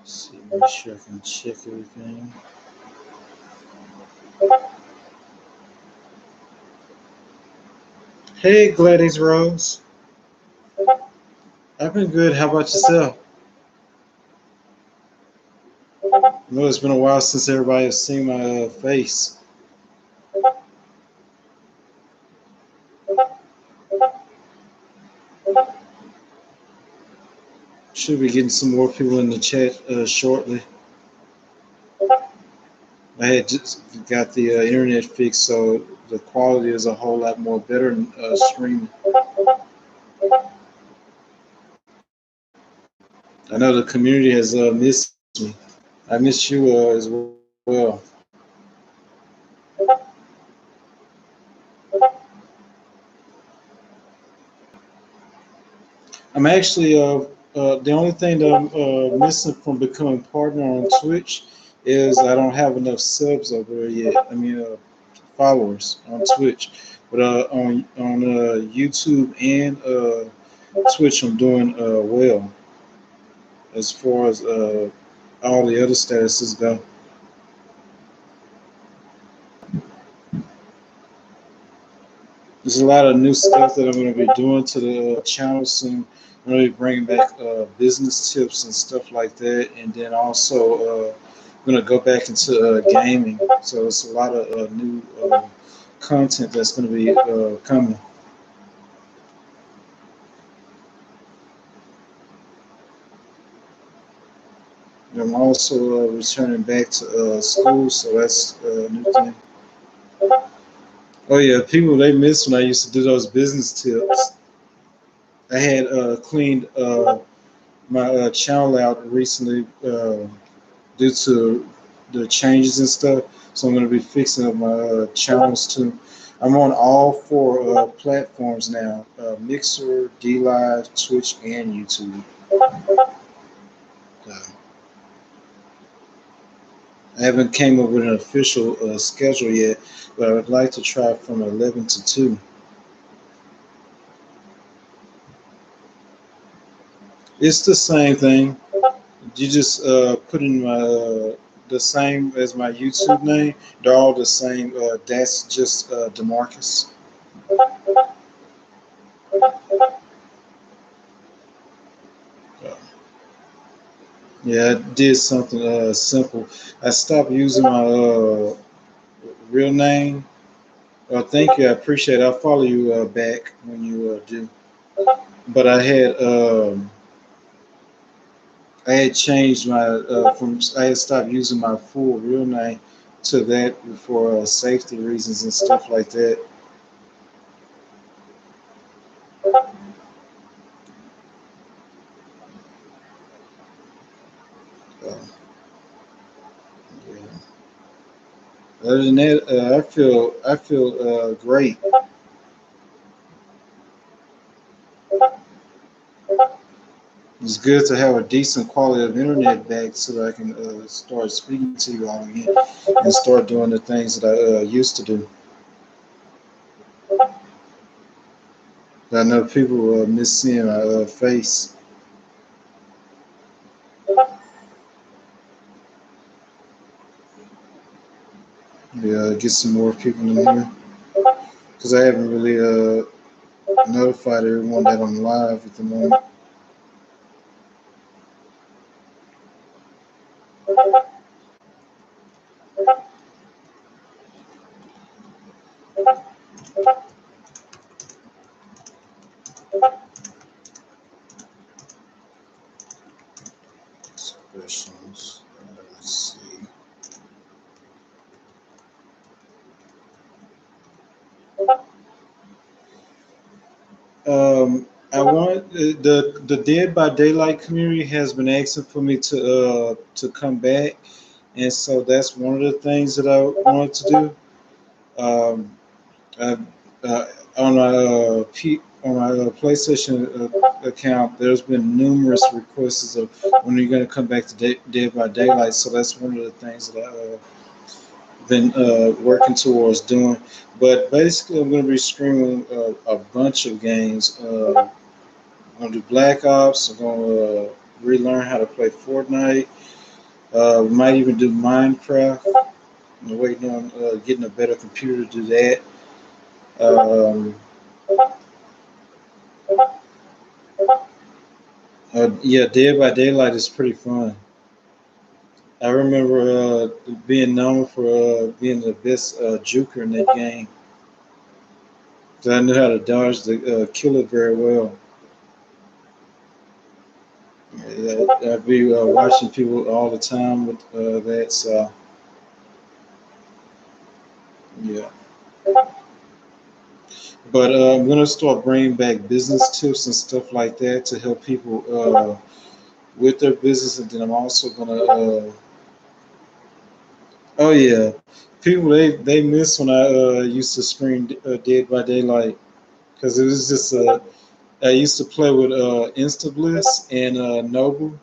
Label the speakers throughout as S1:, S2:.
S1: See, make sure I can check everything. Hey, Gladys Rose. I've been good. How about yourself? I know it's been a while since everybody has seen my face. Should be getting some more people in the chat shortly. I had just got the internet fixed, so the quality is a whole lot more better than streaming. I know the community has missed me. I miss you as well. I'm actually the only thing that I'm missing from becoming partner on Twitch is I don't have enough subs over there yet. I mean, followers on Twitch, but on YouTube and Twitch, I'm doing well as far as all the other statuses go. There's a lot of new stuff that I'm going to be doing to the channel soon. I'm going to be bringing back business tips and stuff like that, and then also I'm going to go back into gaming. So it's a lot of new content that's going to be coming. And I'm also returning back to school, so that's a new thing. Oh yeah, people they miss when I used to do those business tips. I had cleaned my channel out recently due to the changes and stuff. So I'm going to be fixing up my channels too. I'm on all four platforms now: Mixer, DLive, Twitch, and YouTube. I haven't came up with an official schedule yet, but I would like to try from 11 to 2. It's the same thing. You just put in my the same as my YouTube name. They're all the same. That's just Demarkus. Yeah, I did something simple. I stopped using my real name. Thank you. I appreciate it. I'll follow you back when you do. But I had changed my from I had stopped using my full real name to that for safety reasons and stuff like that. Uh, yeah. Other than that, I feel great. It's good to have a decent quality of internet back so that I can start speaking to you all again and start doing the things that I used to do. I know people miss seeing my face. Yeah, get some more people in here because I haven't really notified everyone that I'm live at the moment. Questions. Let's see. I want the Dead by Daylight community has been asking for me to come back, and so that's one of the things that I wanted to do. Um, I, on my PlayStation account, there's been numerous requests of when you're going to come back to Dead by Daylight. So that's one of the things that I've been working towards doing. But basically, I'm going to be streaming a bunch of games. I'm going to do Black Ops. I'm going to relearn how to play Fortnite. We might even do Minecraft. I'm waiting on getting a better computer to do that. Um, yeah, Dead by Daylight is pretty fun. I remember being known for being the best juker in that game. 'Cause I knew how to dodge the killer very well. Yeah, I'd be watching people all the time with that. So yeah, but I'm gonna start bringing back business tips and stuff like that to help people with their business, and then I'm also gonna. Oh yeah, people they miss when I used to stream Dead by Daylight because it was just I used to play with InstaBliss and Noble,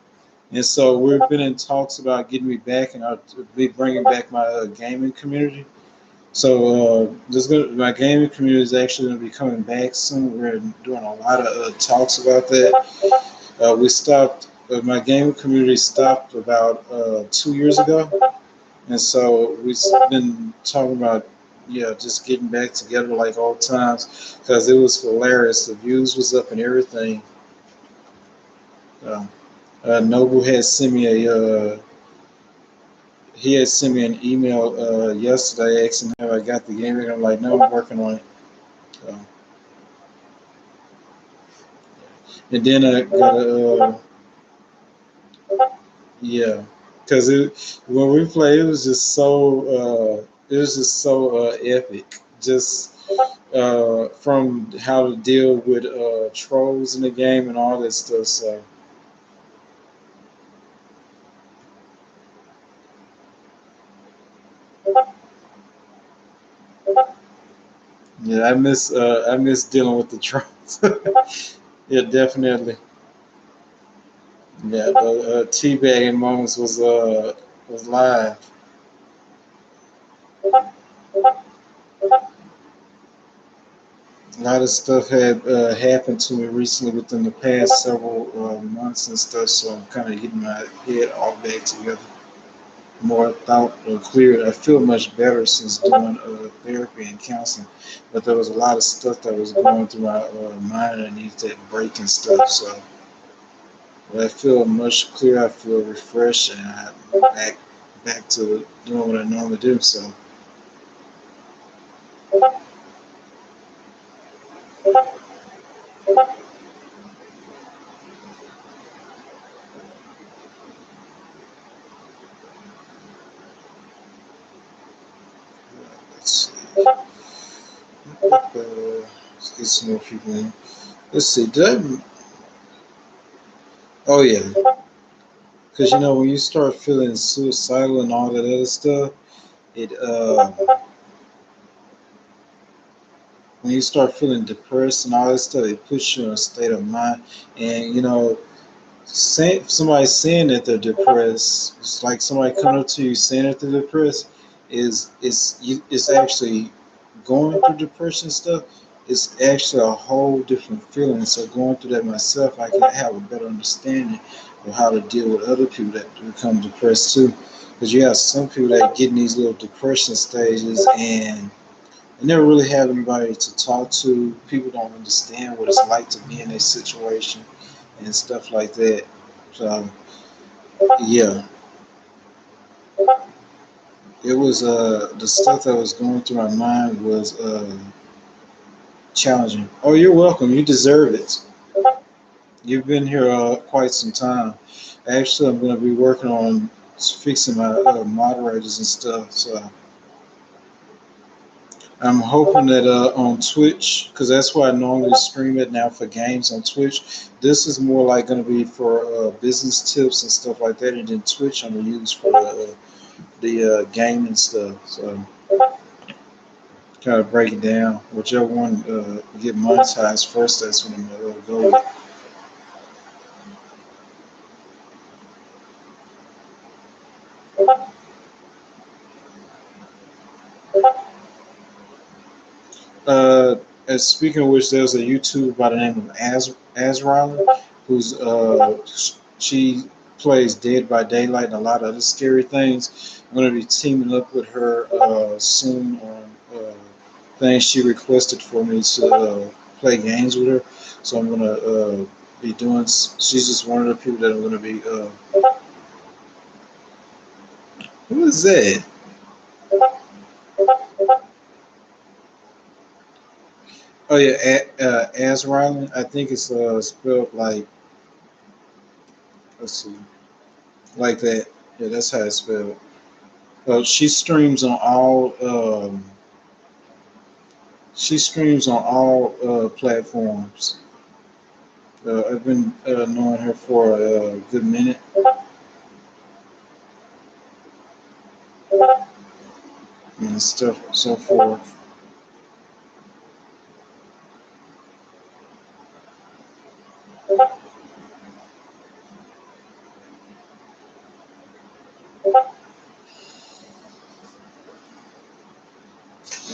S1: and so we've been in talks about getting me back, and I'll be bringing back my gaming community. So my gaming community is actually going to be coming back soon. We're doing a lot of talks about that. We stopped. My gaming community stopped about 2 years ago, and so we've been talking about just getting back together like old times because it was hilarious. The views was up and everything. Uh, Noble had sent me an email yesterday asking how I got the game, and I'm like, no, I'm working on it. Uh, and then I got a yeah, because when we played, it was just so epic. Just from how to deal with trolls in the game and all that stuff. So yeah, I miss dealing with the trolls. Yeah, definitely. Yeah, the teabagging moments was live. A lot of stuff had happened to me recently within the past several months and stuff, so I'm kind of getting my head all back together, more thought clear. I feel much better since doing therapy and counseling, but there was a lot of stuff that was going through my mind and I needed to break and stuff. So but I feel much clearer. I feel refreshed, and I'm back to doing what I normally do. So let's see. Let's get some more people in. Let's see. Oh yeah, because when you start feeling suicidal and all that other stuff, it when you start feeling depressed and all that stuff, it puts you in a state of mind. And somebody saying that they're depressed, it's like somebody coming up to you saying that they're depressed, is actually going through depression stuff. it's actually a whole different feeling. So going through that myself, I can have a better understanding of how to deal with other people that become depressed too. Because you have some people that get in these little depression stages and they never really have anybody to talk to. People don't understand what it's like to be in a situation and stuff like that. So yeah, it was the stuff that was going through my mind was challenging. Oh, you're welcome. You deserve it. You've been here quite some time. Actually, I'm going to be working on fixing my moderators and stuff. So I'm hoping that on Twitch, because that's where I normally stream it now for games on Twitch. This is more like going to be for business tips and stuff like that, and then Twitch I'm going to use for the gaming stuff. So kind of break it down. Whichever one get monetized first, that's when I'm going to go with. Uh, as speaking of which, there's a YouTuber by the name of Azrael, who's she plays Dead by Daylight and a lot of other scary things. I'm gonna be teaming up with her soon on things she requested for me to play games with her. So I'm gonna be doing. She's just one of the people that I'm gonna be. Who is that? Oh yeah, Azrael. I think it's spelled like, let's see, like that. Yeah, that's how it's spelled. She streams on all. She streams on all platforms. I've been knowing her for a good minute and stuff, so forth.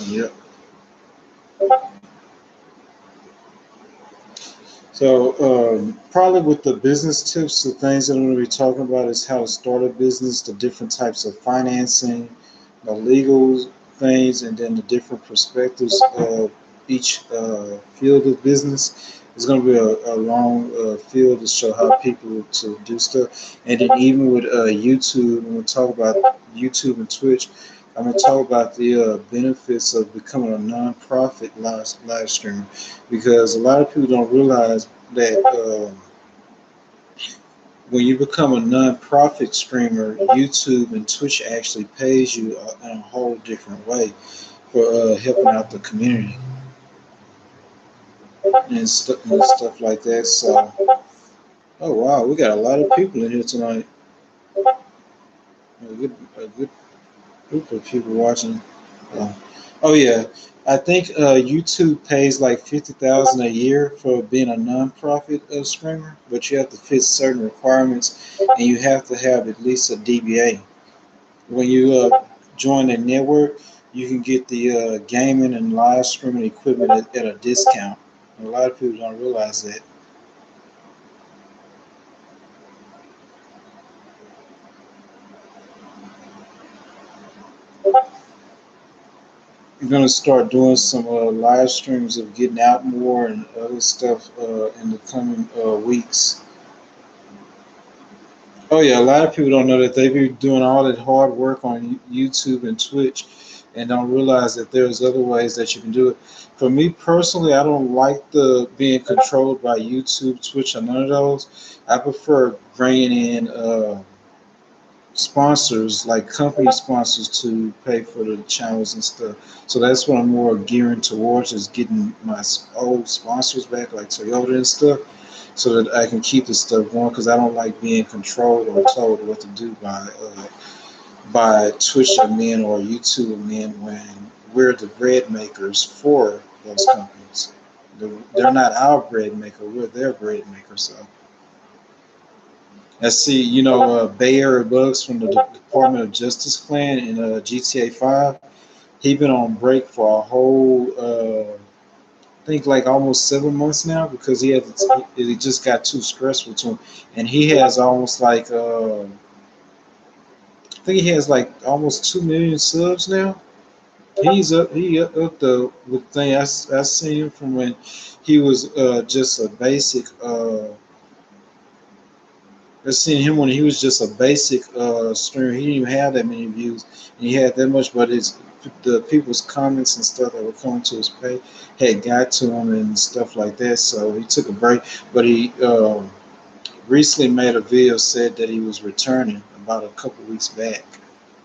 S1: Yep. So probably with the business tips, the things that I'm going to be talking about is how to start a business, the different types of financing, the legal things, and then the different perspectives of each field of business. It's going to be a long field to show how people to do stuff, and then even with YouTube, when we talk about YouTube and Twitch, I'm going to talk about the benefits of becoming a nonprofit live streamer, because a lot of people don't realize that when you become a non-profit streamer, YouTube and Twitch actually pays you in a whole different way for helping out the community and stuff like that. So, oh wow, we got a lot of people in here tonight. A good group of people watching. Uh, oh yeah, I think YouTube pays like 50,000 a year for being a non-profit streamer, but you have to fit certain requirements, and you have to have at least a DBA. When you join a network, you can get the gaming and live streaming equipment at a discount. And a lot of people don't realize that. I'm gonna start doing some live streams of getting out more and other stuff in the coming weeks. Oh yeah, a lot of people don't know that they be doing all that hard work on YouTube and Twitch, and don't realize that there's other ways that you can do it. For me personally, I don't like the being controlled by YouTube, Twitch, or none of those. I prefer bringing in sponsors, like company sponsors, to pay for the channels and stuff. So that's what I'm more gearing towards, is getting my old sponsors back, like Toyota and stuff, so that I can keep the stuff going. Because I don't like being controlled or told what to do by Twitch admin or YouTube admin when we're the bread makers for those companies. They're not our bread maker; we're their bread maker. So. I see, Bay Area Bugs from the Department of Justice Clan in GTA 5. He been on break for a whole, I think like almost 7 months now because it just got too stressful to him, and he has almost like I think he has like almost 2 million subs now. He up the with thing I seen him from when he was just a basic. I seen him when he was just a basic streamer. He didn't even have that many views, and he had that much. But the people's comments and stuff that were coming to his page had got to him and stuff like that. So he took a break. But he recently made a video said that he was returning about a couple weeks back.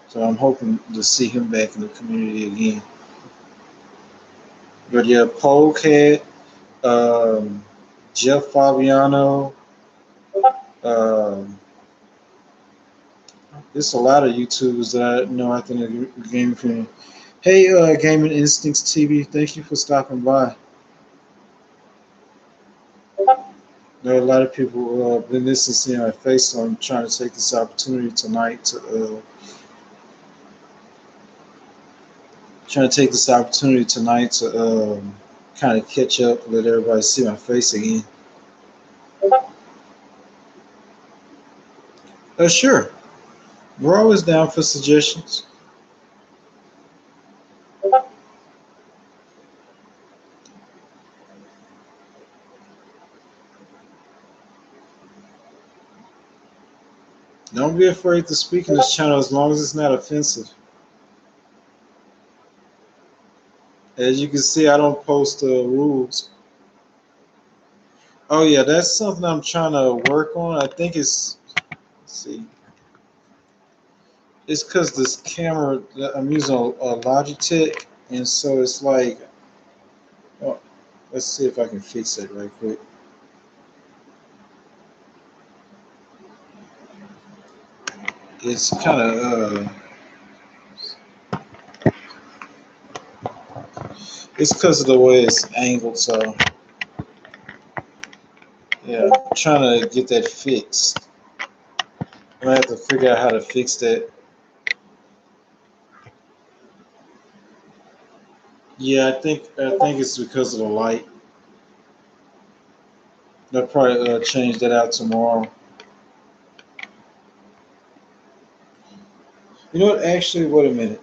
S1: So I'm hoping to see him back in the community again. But yeah, Polecat, um, Jeff Fabiano. Um, there's a lot of YouTubers that I know out there in the gaming community. Hey, Gaming Instincts TV, thank you for stopping by. There are a lot of people been listening to see my face, so I'm trying to take this opportunity tonight to kind of catch up, let everybody see my face again. Sure, we're always down for suggestions. Don't be afraid to speak in this channel as long as it's not offensive. As you can see, I don't post rules. Oh yeah, that's something I'm trying to work on. I think let's see, it's because this camera I'm using a Logitech, and so it's like, oh, let's see if I can fix it right quick. It's kind of it's because of the way it's angled. So yeah, I'm trying to get that fixed. I'm gonna have to figure out how to fix that. Yeah, I think it's because of the light. They'll probably change that out tomorrow. You know what? Actually, wait a minute.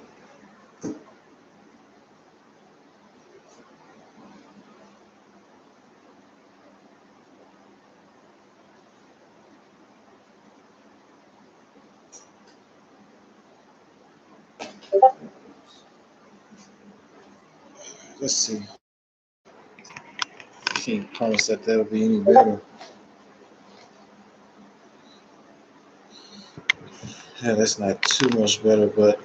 S1: Let's see. I can't promise that that'll be any better. Yeah, that's not too much better, but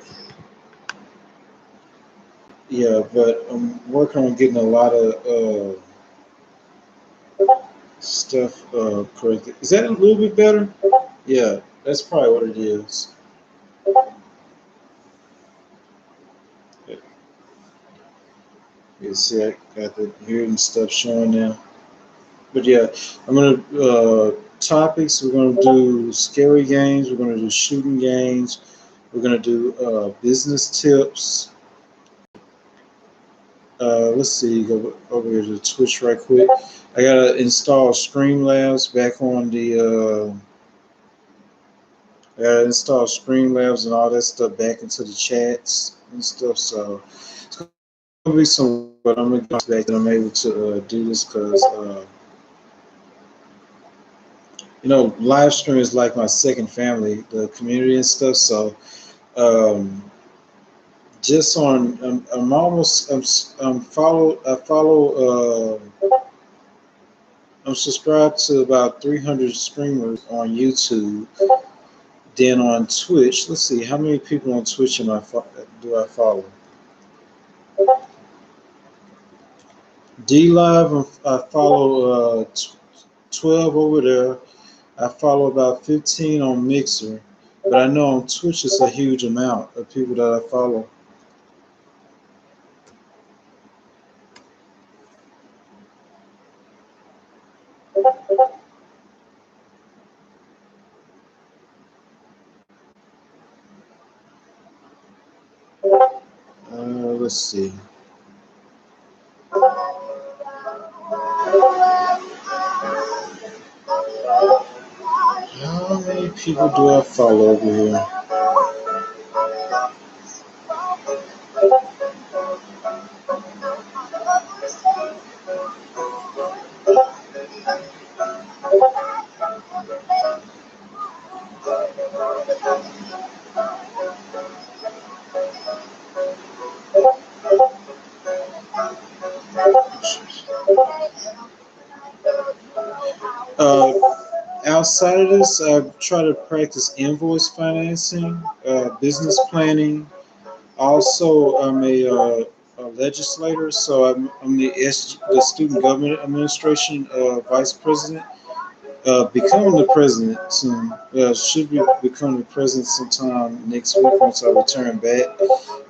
S1: yeah, but I'm working on getting a lot of stuff corrected. Is that a little bit better? Yeah, that's probably what it is. You see, I got the hearing stuff showing now. But yeah, I'm gonna topics. We're gonna do scary games. We're gonna do shooting games. We're gonna do business tips. Let's see. Go over here to Twitch right quick. I gotta install Streamlabs back on the. I gotta install Streamlabs and all that stuff back into the chats and stuff. So it's gonna be some. But I'm gonna get back that I'm able to do this because live stream is like my second family, the community and stuff. So um, just on, I'm almost, I follow. I'm subscribed to about 300 streamers on YouTube. Then on Twitch, let's see, how many people on Twitch do I follow? D Live, I follow 12 over there. I follow about 15 on Mixer, but I know on Twitch it's a huge amount of people that I follow. Let's see. people do I follow over here? Uh, Outside of this, I try to practice invoice financing, business planning. Also, I'm a legislator, so I'm the Student Government Administration Vice President. Becoming the president soon. Should be becoming the president sometime next week once I return back.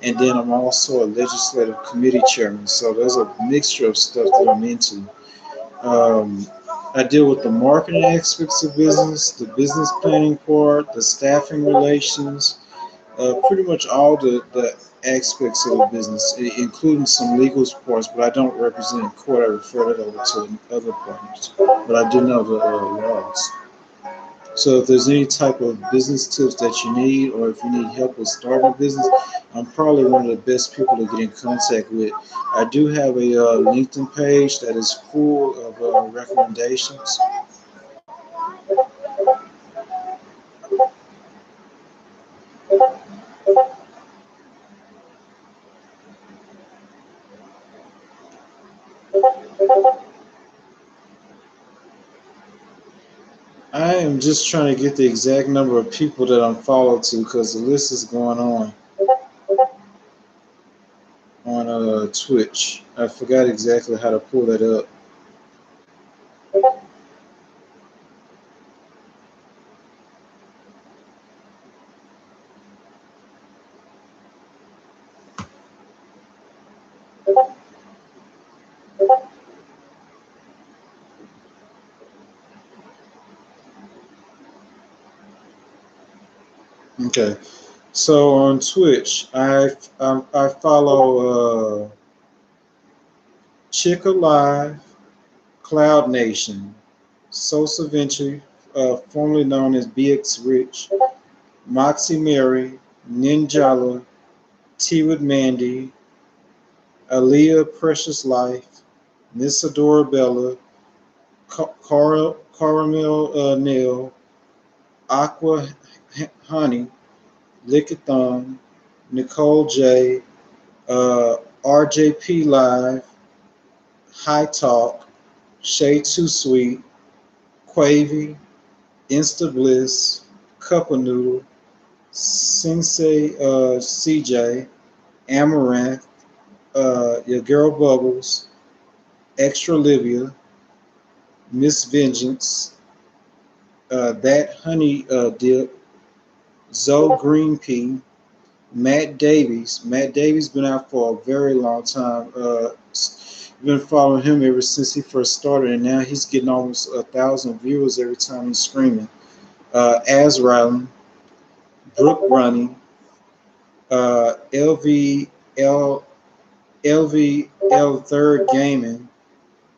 S1: And then I'm also a legislative committee chairman. So there's a mixture of stuff that I'm into. Um, I deal with the marketing aspects of business, the business planning part, the staffing relations, pretty much all the aspects of the business, including some legal parts, but I don't represent in court. I refer that over to other partners. But I do know the laws. So if there's any type of business tips that you need, or if you need help with starting a business, I'm probably one of the best people to get in contact with. I do have a LinkedIn page that is full of recommendations. I am just trying to get the exact number of people that I'm followed to because the list is going on Twitch. I forgot exactly how to pull that up. Okay, so on Twitch, I follow Chick Alive, Cloud Nation, Sosa Venture, formerly known as BX Rich, Moxie Mary, Ninjala, T with Mandy, Aaliyah Precious Life, Miss Adorabella, Caramel Nail, Aqua Honey, Lickathon, Nicole J, RJP Live, High Talk, Shay Too Sweet, Quavy, Insta Bliss, Cup of Noodle, Sensei CJ, Amaranth, Your Girl Bubbles, Extra Livia, Miss Vengeance, That Honey Dip, Zoe Green Pea, Matt Davies. Matt Davies been out for a very long time. Been following him ever since he first started, and now he's getting almost 1,000 viewers every time he's screaming. Azrael, Brooke Running, LVL, LVL Third Gaming,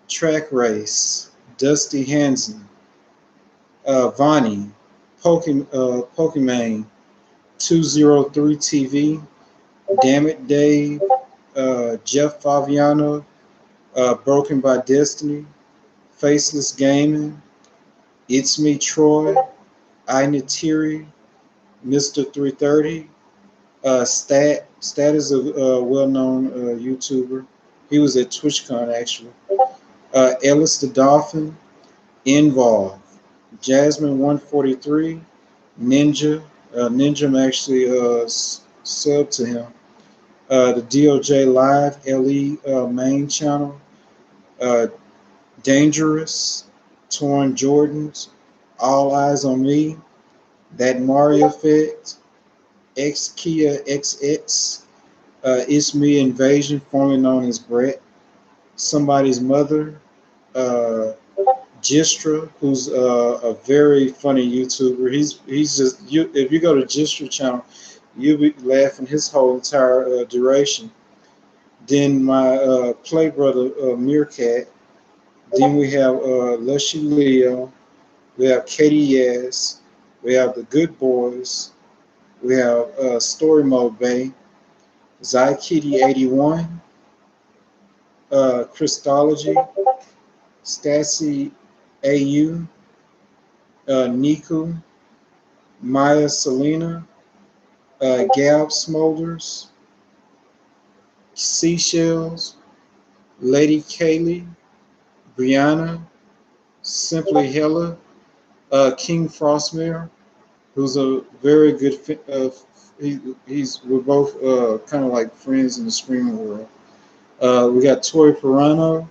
S1: Track Race, Dusty Hansen, Vonnie, Pokemon, 203 TV, Damn It Dave, Jeff Faviano, Broken by Destiny, Faceless Gaming, It's Me Troy, Inatiri, Mr. 330, Stat is a well-known YouTuber. He was at TwitchCon actually. Ellis the Dolphin, Involve, Jasmine 143, Ninja. Ninja I'm actually sub to him. The DOJ Live LE main channel. Uh, Dangerous, Torn Jordans, All Eyes on Me, That Mario Effect, X Kia XX, It's Me Invasion, formerly known as Brett, Somebody's Mother, uh, Gistra, who's a very funny YouTuber. He's just you. If you go to Gistra channel, you'll be laughing his whole entire duration. Then my play brother Meerkat. Then we have Lushy Leo. We have Katie Yaz, We have the Good Boys. We have Story Mode Bay, Zy Kitty 81, Christology, Stassi AU, Niku, Maya Selena, Gab Smolders, Seashells, Lady Kaylee, Brianna, Simply Hella, King Frostmere, who's a very good. We're both kind of like friends in the streaming world. We got Tori Pirano,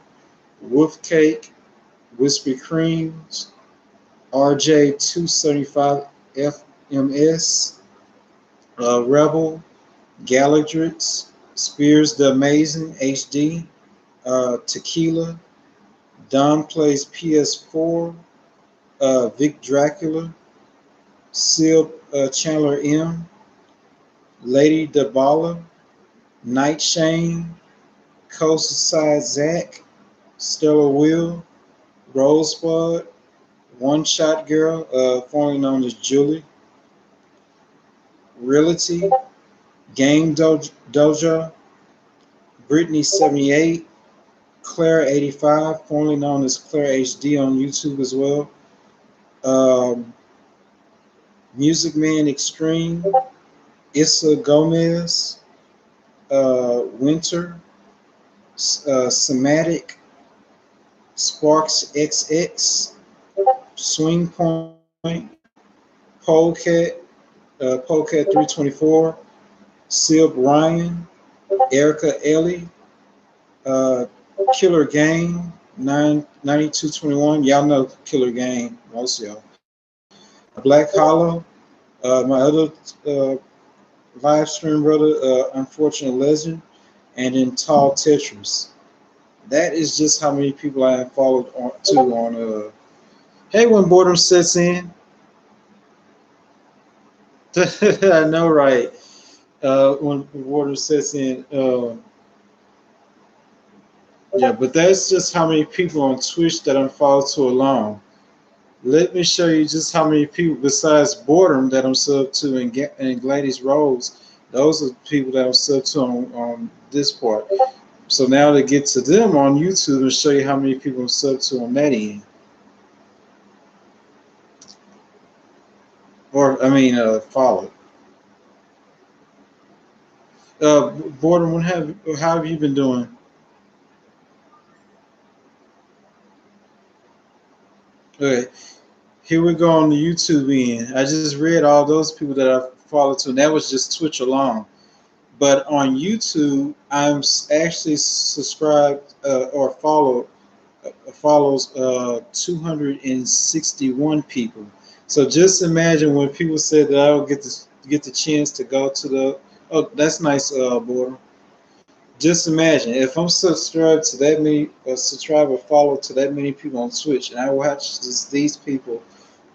S1: Wolf Cake, Wispy Creams, RJ275 FMS, Rebel, Galadrix, Spears the Amazing HD, Tequila, Don Plays PS4, Vic Dracula, Sil Chandler M, Lady Dabala, Night Shane, Coastside Zach, Stella Will, Rosebud, One Shot Girl, formerly known as Julie, Realty, Game Doja, Brittany 78, Claire 85, formerly known as Claire HD on YouTube as well, um, Music Man Extreme, Issa Gomez, Winter, Somatic, Sparks XX, Swing Point, Polecat, Polecat 324, Sib Ryan, Erica Ellie, uh, Killer Game 9221. Y'all know Killer Game, most of y'all. Black Hollow, my other live stream brother, Unfortunate Legend, and then Tall Tetris. That is just how many people I have followed on. Hey, when boredom sets in, I know, right? When boredom sets in, yeah. But that's just how many people on Twitch that I'm followed to alone. Let me show you just how many people besides boredom that I'm subbed to and Gladys Rose. Those are the people that I'm subbed to on this part. So now to get to them on YouTube and show you how many people I'm subbed to on that end. Or I mean, followed. Boredom, how have you been doing? Okay, here we go on the YouTube end. I just read all those people that I followed to, and that was just Twitch alone. But on YouTube, I'm actually subscribed or follows 261 people. So just imagine when people said that I would get the chance to go to the. Oh, that's nice, Border. Just imagine if I'm subscribed to that many, subscribe or follow to that many people on Twitch, and I watch these people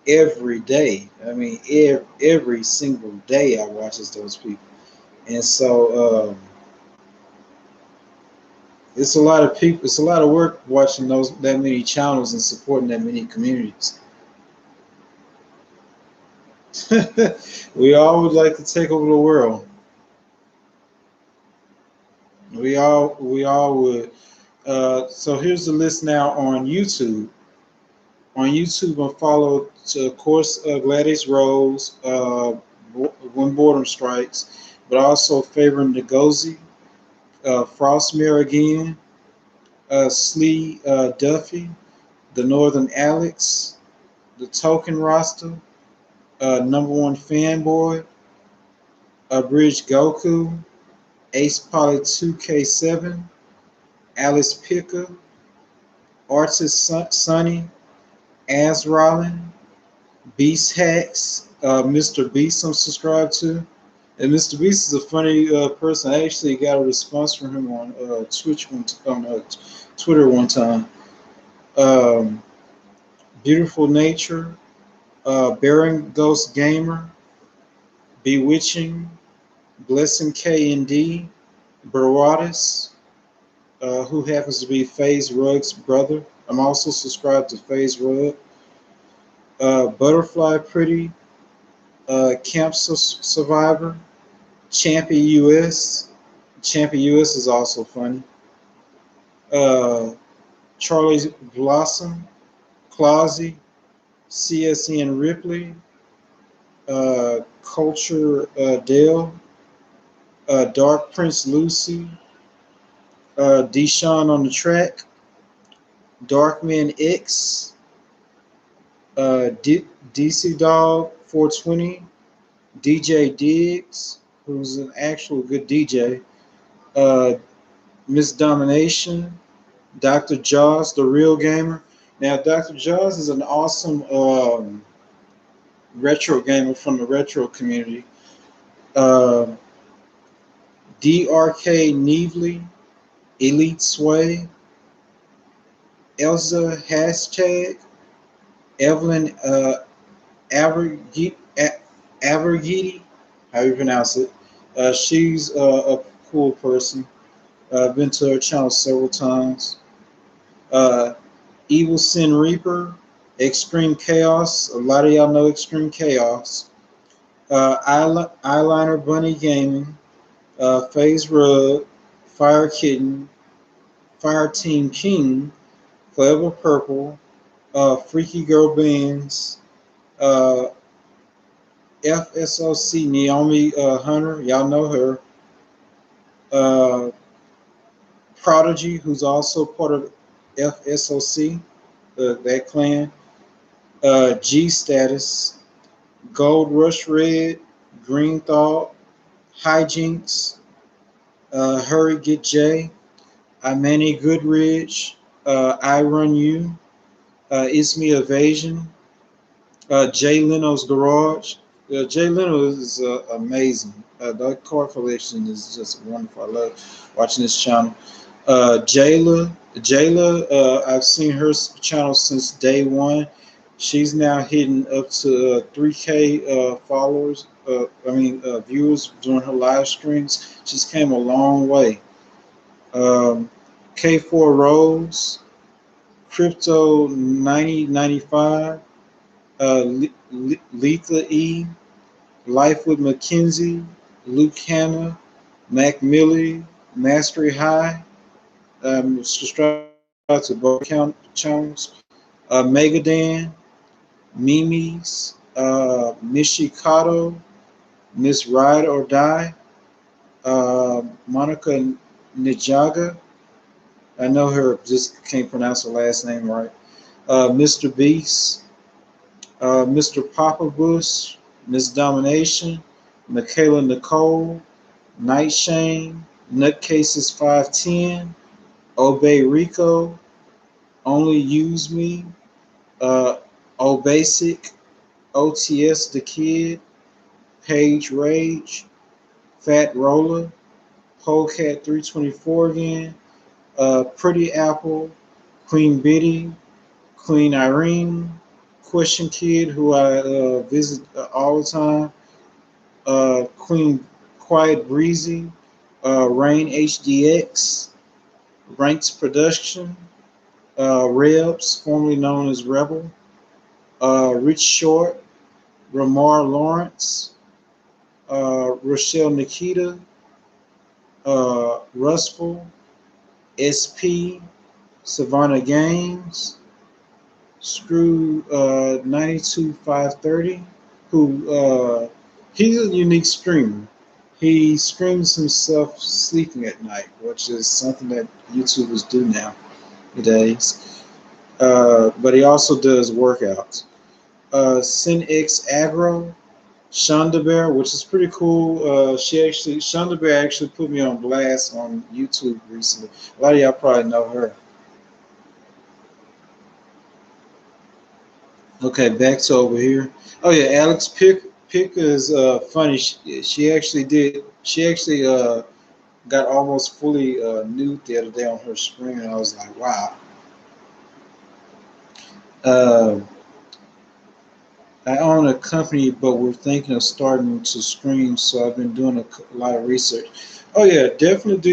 S1: every day. I mean, every single day I watches those people, and so it's a lot of people. It's a lot of work watching that many channels and supporting that many communities. We all would like to take over the world. We all would. So here's the list now on YouTube. On YouTube, I followed, of course, Gladys Rose, When Boredom Strikes, but also Favor Ngozi, Frostmere again, Slee Duffy, the Northern Alex, the Token Roster, Number One Fanboy, Bridge Goku, Ace Poly 2K7, Alice Picker, Artist Sunny, Az Rollin, Beast Hacks, Mr. Beast I'm subscribed to. And Mr. Beast is a funny person. I actually got a response from him on Twitter one time. Um, Beautiful Nature, Baron Ghost Gamer, Bewitching, Blessing KND, Barawadis, who happens to be FaZe Rug's brother. I'm also subscribed to FaZe Rug. Butterfly Pretty, Camp Survivor, Champion US. Champion US is also funny. Uh, Charlie Blossom, Clausy, CSN Ripley, Culture Dale, Dark Prince Lucy, Deshaun on the Track, Darkman X, DC Dog 420, DJ Diggs, who's an actual good DJ, uh, Miss Domination, Dr. Jaws, the real gamer. Now, Dr. Jaws is an awesome retro gamer from the retro community. Um DRK Nevely, Elite Sway, Elsa Hashtag, Evelyn Avergiti, how you pronounce it. She's a cool person. I've been to her channel several times. Uh, Evil Sin Reaper, Extreme Chaos. A lot of y'all know Extreme Chaos. Eyeliner Bunny Gaming, FaZe Rug, Fire Kitten, Fire Team King, Forever Purple, Freaky Girl Bands, uh, FSOC Naomi Hunter, y'all know her. Uh, Prodigy, who's also part of FSOC, that clan. G Status, Gold Rush Red, Green Thought, Hijinks, Hurry Get J, Imani Goodridge, I Run You, It's Me Evasion, Jay Leno's Garage. Jay Leno is amazing. That car collection is just wonderful. I love watching this channel. Jayla, I've seen her channel since day one. She's now hitting up to 3K followers. Viewers during her live streams. She's came a long way. Um, K4 Rose, Crypto 9095, Letha E, Life with Mackenzie, Luke Hanna, Mac Millie, Mastery High. Subscribe to both channels. Megadan, Mimi's, Mishikato, Miss Ride or Die, Monica Nijaga. I know her, just can't pronounce her last name right. Mr. Beast, Mr. Papa Bush, Miss Domination, Michaela Nicole, Night Shane, Nutcases 510, Obey Rico, Only Use Me, O Basic, OTS the Kid, Page Rage, Fat Roller, Polecat 324 again, Pretty Apple, Queen Biddy, Queen Irene, Question Kid, who I visit all the time, Queen Quiet Breezy, Rain HDX, Ranks Production, Rebs, formerly known as Rebel, Rich Short, Ramar Lawrence, Rochelle Nikita, Rustful, SP, Savannah Games, Screw 92530, who he's a unique streamer. He streams himself sleeping at night, which is something that YouTubers do nowadays. But he also does workouts. SynX Agro, Shonda Bear, which is pretty cool. Shonda Bear actually put me on blast on YouTube recently. A lot of y'all probably know her. Okay, back to over here. Oh yeah, Alex Pick is funny. She actually did. She actually got almost fully nude the other day on her screen, and I was like, wow. Uh, I own a company, but we're thinking of starting to stream, so I've been doing a lot of research. Oh yeah, definitely do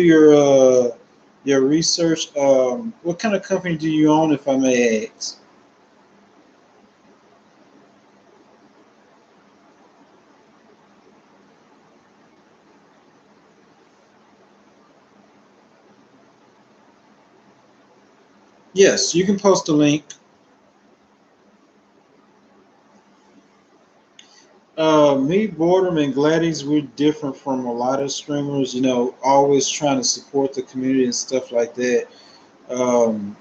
S1: your research. What kind of company do you own, if I may ask? Yes, you can post a link. Me, Boredom, and Gladys, we're different from a lot of streamers. Always trying to support the community and stuff like that. Um,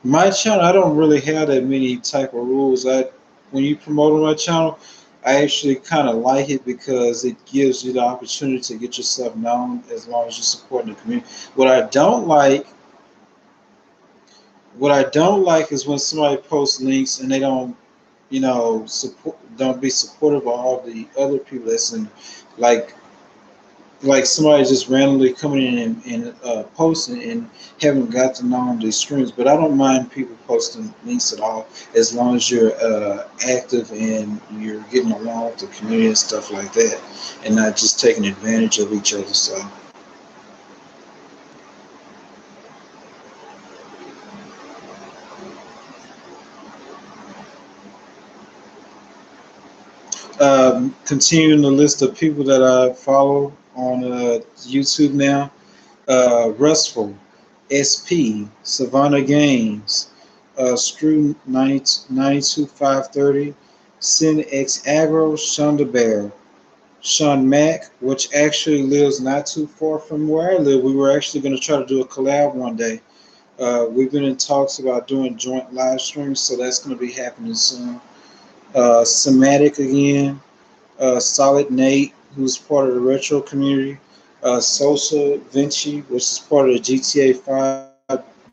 S1: my channel, I don't really have that many type of rules. When you promote on my channel, I actually kind of like it because it gives you the opportunity to get yourself known as long as you're supporting the community. What I don't like, what I don't like is when somebody posts links and they don't be supportive of all the other people that's in, like like somebody just randomly coming in and posting and haven't got to know these streams. But I don't mind people posting links at all as long as you're active and you're getting along with the community and stuff like that, and not just taking advantage of each other. So continuing the list of people that I follow on YouTube now. Restful, SP, Savannah Games, Screw 92530, Sin X Agro, Sean the Bear, Sean Mack, which actually lives not too far from where I live. We were actually going to try to do a collab one day. We've been in talks about doing joint live streams, so that's going to be happening soon. Somatic again, Solid Nate, who's part of the retro community, Sosa Vinci, which is part of the GTA 5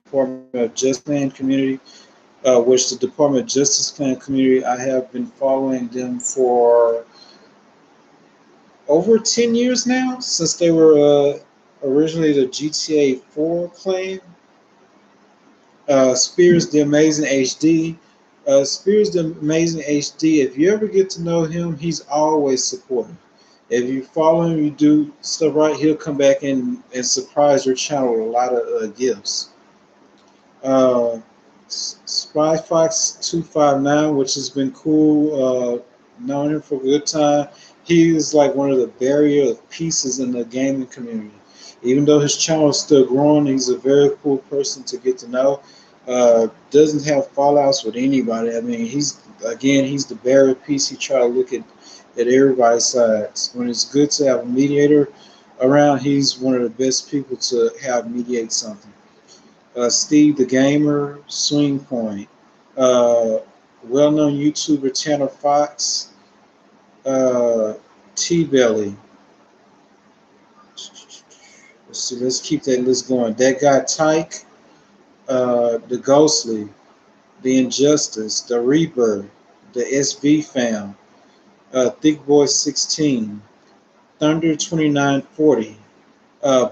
S1: Department of Justice Clan community, which the Department of Justice Clan community, I have been following them for over 10 years now, since they were originally the GTA 4 clan. Spears the Amazing HD. Spears the Amazing HD, if you ever get to know him, he's always supportive. If you follow him, you do stuff right, he'll come back and surprise your channel with a lot of gifts. Uh, Spy Fox 259, which has been cool, knowing him for a good time. He is like one of the barrier of pieces in the gaming community. Even though his channel is still growing, he's a very cool person to get to know. Doesn't have fallouts with anybody. I mean, he's the barrier piece. He try to look at everybody's sides. When it's good to have a mediator around, he's one of the best people to have mediate something. Steve the Gamer, Swing Point, uh, well-known YouTuber Tanner Fox, uh, T Belly. Let's see, let's keep that list going. That guy Tyke, the Ghostly, the Injustice, the Reaper, the SV Fam, Thick Boy 16, Thunder 2940,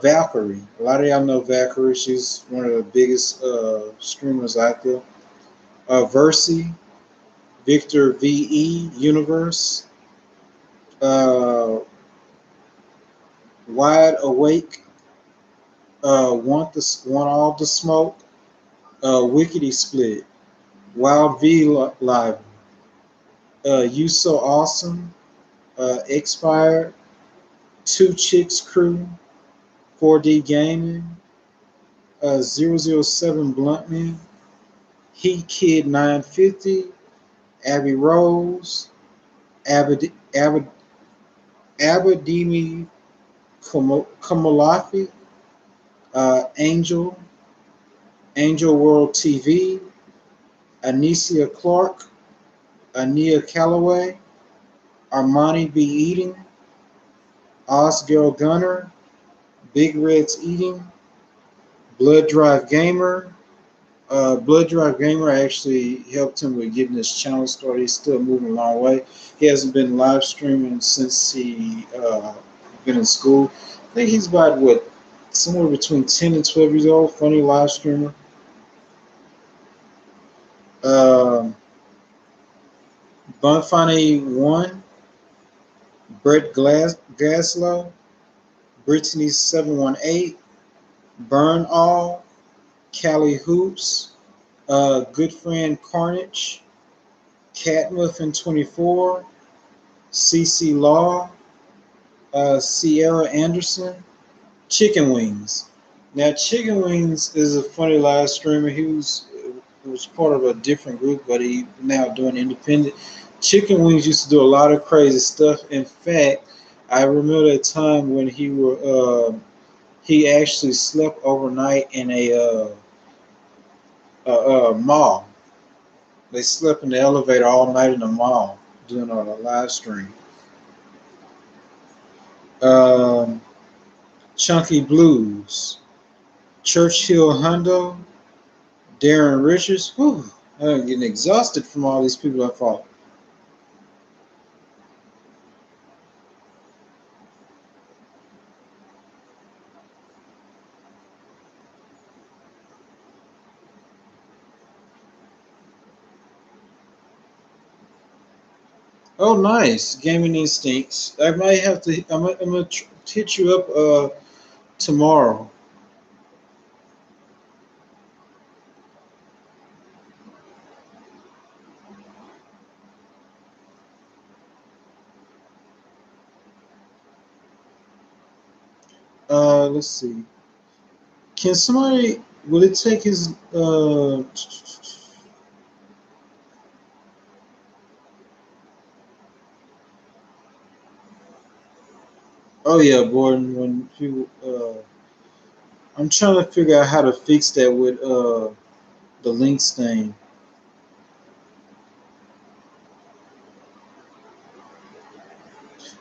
S1: Valkyrie. A lot of y'all know Valkyrie. She's one of the biggest streamers out there. Versi, Victor VE Universe, uh, Wide Awake, Want All the Smoke, Wickety Split, Wild V Live, You So Awesome, Expired, Two Chicks Crew, 4D Gaming, 007 Bluntman, Heat Kid 950, Abby Rose, Abad, Abad, Abadimi Kamalafi, Angel, Angel World TV, Anicia Clark, Ania Calloway, Armani B. Eating, Osgirl Gunner, Big Red's Eating, Blood Drive Gamer. Blood Drive Gamer actually helped him with getting his channel started. He's still moving a long way. He hasn't been live streaming since he been in school. I think he's about somewhere between 10 and 12 years old. Funny live streamer. Um, Bonfani 1, Brett Gaslow, Brittany 718, Burn All, Callie Hoops, Good Friend Carnage, Cat Muffin 24, CC Law, Sierra Anderson, Chicken Wings, Now, Chicken Wings is a funny live streamer. He was part of a different group, but he now doing independent. Chicken Wings used to do a lot of crazy stuff. In fact, I remember a time when he actually slept overnight in a mall. They slept in the elevator all night in the mall doing a live stream. Um, Chunky Blues, Churchill Hundo, Darren Richards. Whew, I'm getting exhausted from all these people I follow. Oh, nice. Gaming Instincts. I might have to. I'm gonna hit you up tomorrow. Let's see. Can somebody? Will it take his? Oh yeah, Gordon. When people. I'm trying to figure out how to fix that with the links thing.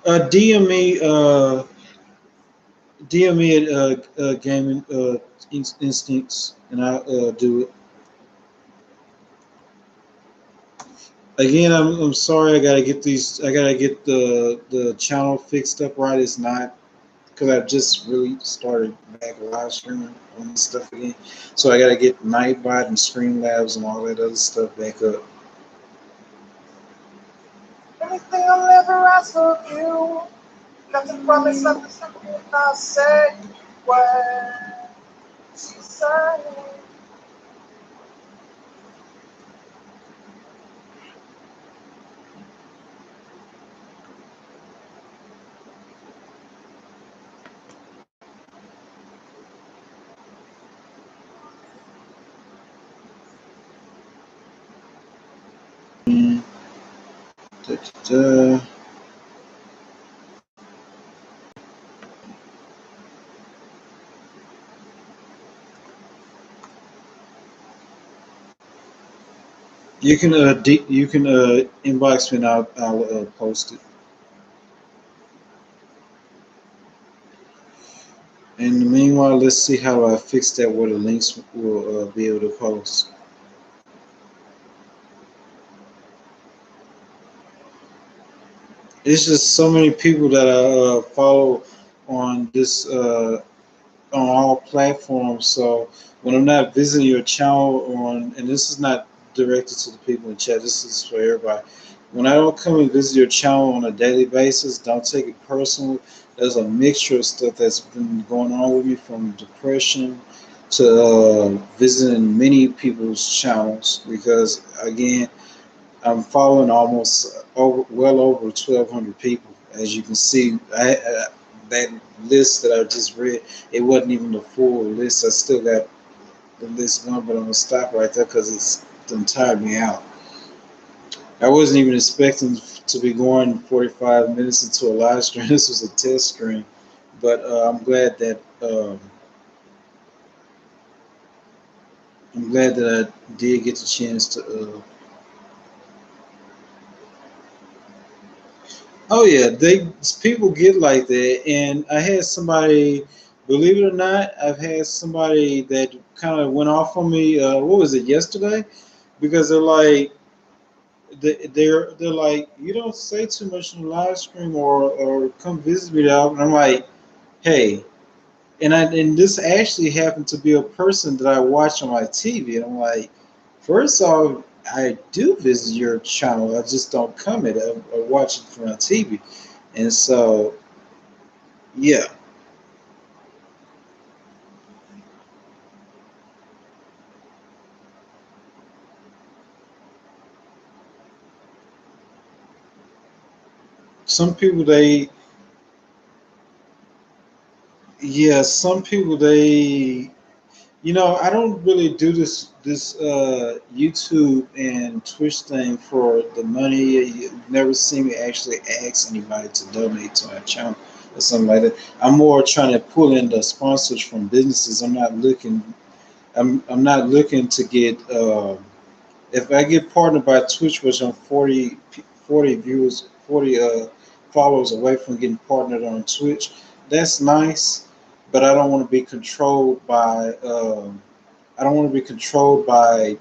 S1: DM me. DM me at Gaming Instincts, and I'll do it. Again, I'm sorry. I gotta get these. I gotta get the channel fixed up right. It's not because I just really started back live streaming on this stuff again. So I gotta get Nightbot and Streamlabs and all that other stuff back up.
S2: Anything I'll ever ask of you. Nothing promise, nothing simple. I say what she said.
S1: Mm, da, da, da. You can inbox me and I'll post it. In the meanwhile, let's see how I fix that where the links will be able to post. It's just so many people that I follow on this on all platforms. So when I'm not visiting your channel on, and this is not directed to the people in chat, this is for everybody. When I don't come and visit your channel on a daily basis, don't take it personal. There's a mixture of stuff that's been going on with me from depression to visiting many people's channels because again, I'm following almost well over 1,200 people. As you can see, that list that I just read, it wasn't even the full list. I still got the list going, but I'm gonna stop right there because it's done tired me out. I wasn't even expecting to be going 45 minutes into a live stream. This was a test stream, but I'm glad that I did get the chance to. Oh yeah, they people get like that, and I had somebody, believe it or not, I've had somebody that kind of went off on me. What was it yesterday? Because they're like, you don't say too much in the live stream or come visit me out, and I'm like, hey, and this actually happened to be a person that I watch on my TV, and I'm like, first off, I do visit your channel, I just don't comment. I watch it from my TV. And so, yeah, some people Yeah, some people they, I don't really do this YouTube and Twitch thing for the money. You never see me actually ask anybody to donate to my channel or something like that. I'm more trying to pull in the sponsors from businesses. I'm not looking to get. If I get partnered by Twitch, which I'm 40 viewers, 40 followers away from getting partnered on Twitch, that's nice. But I don't want to be controlled by. I don't want to be controlled by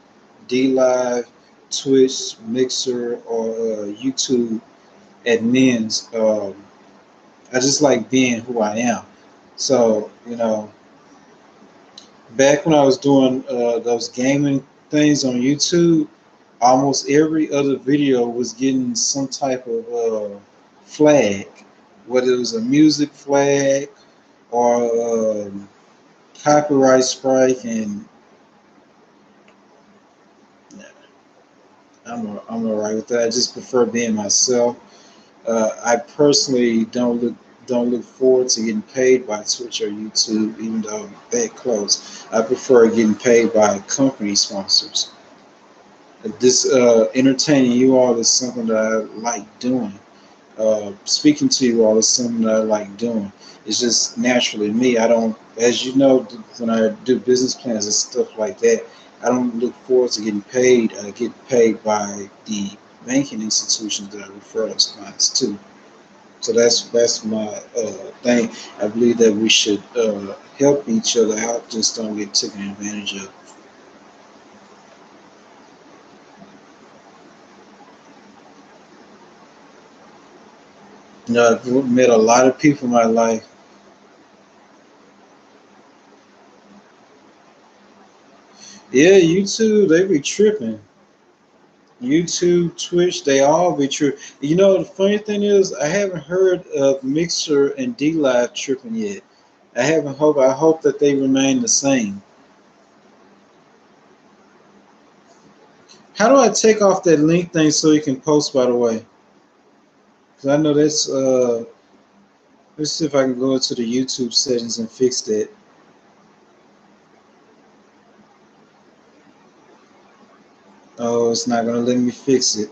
S1: D Live, Twitch, Mixer, or YouTube admins. I just like being who I am. So back when I was doing those gaming things on YouTube, almost every other video was getting some type of flag, whether it was a music flag or copyright strike, and I'm alright with that. I just prefer being myself. I personally don't look forward to getting paid by Twitch or YouTube, even though I'm that close. I prefer getting paid by company sponsors. This entertaining you all is something that I like doing. Speaking to you all is something that I like doing. It's just naturally me. I don't, as you know, when I do business plans and stuff like that, I don't look forward to getting paid. I get paid by the banking institutions that I refer those clients to. So that's my thing. I believe that we should help each other out. Just don't get taken advantage of. I've met a lot of people in my life. Yeah, YouTube, they be tripping. YouTube, Twitch, they all be tripping. The funny thing is, I haven't heard of Mixer and D Live tripping yet. I hope that they remain the same. How do I take off that link thing so you can post, by the way? Because I know that's, let's see if I can go into the YouTube settings and fix that. Oh, it's not going to let me fix it.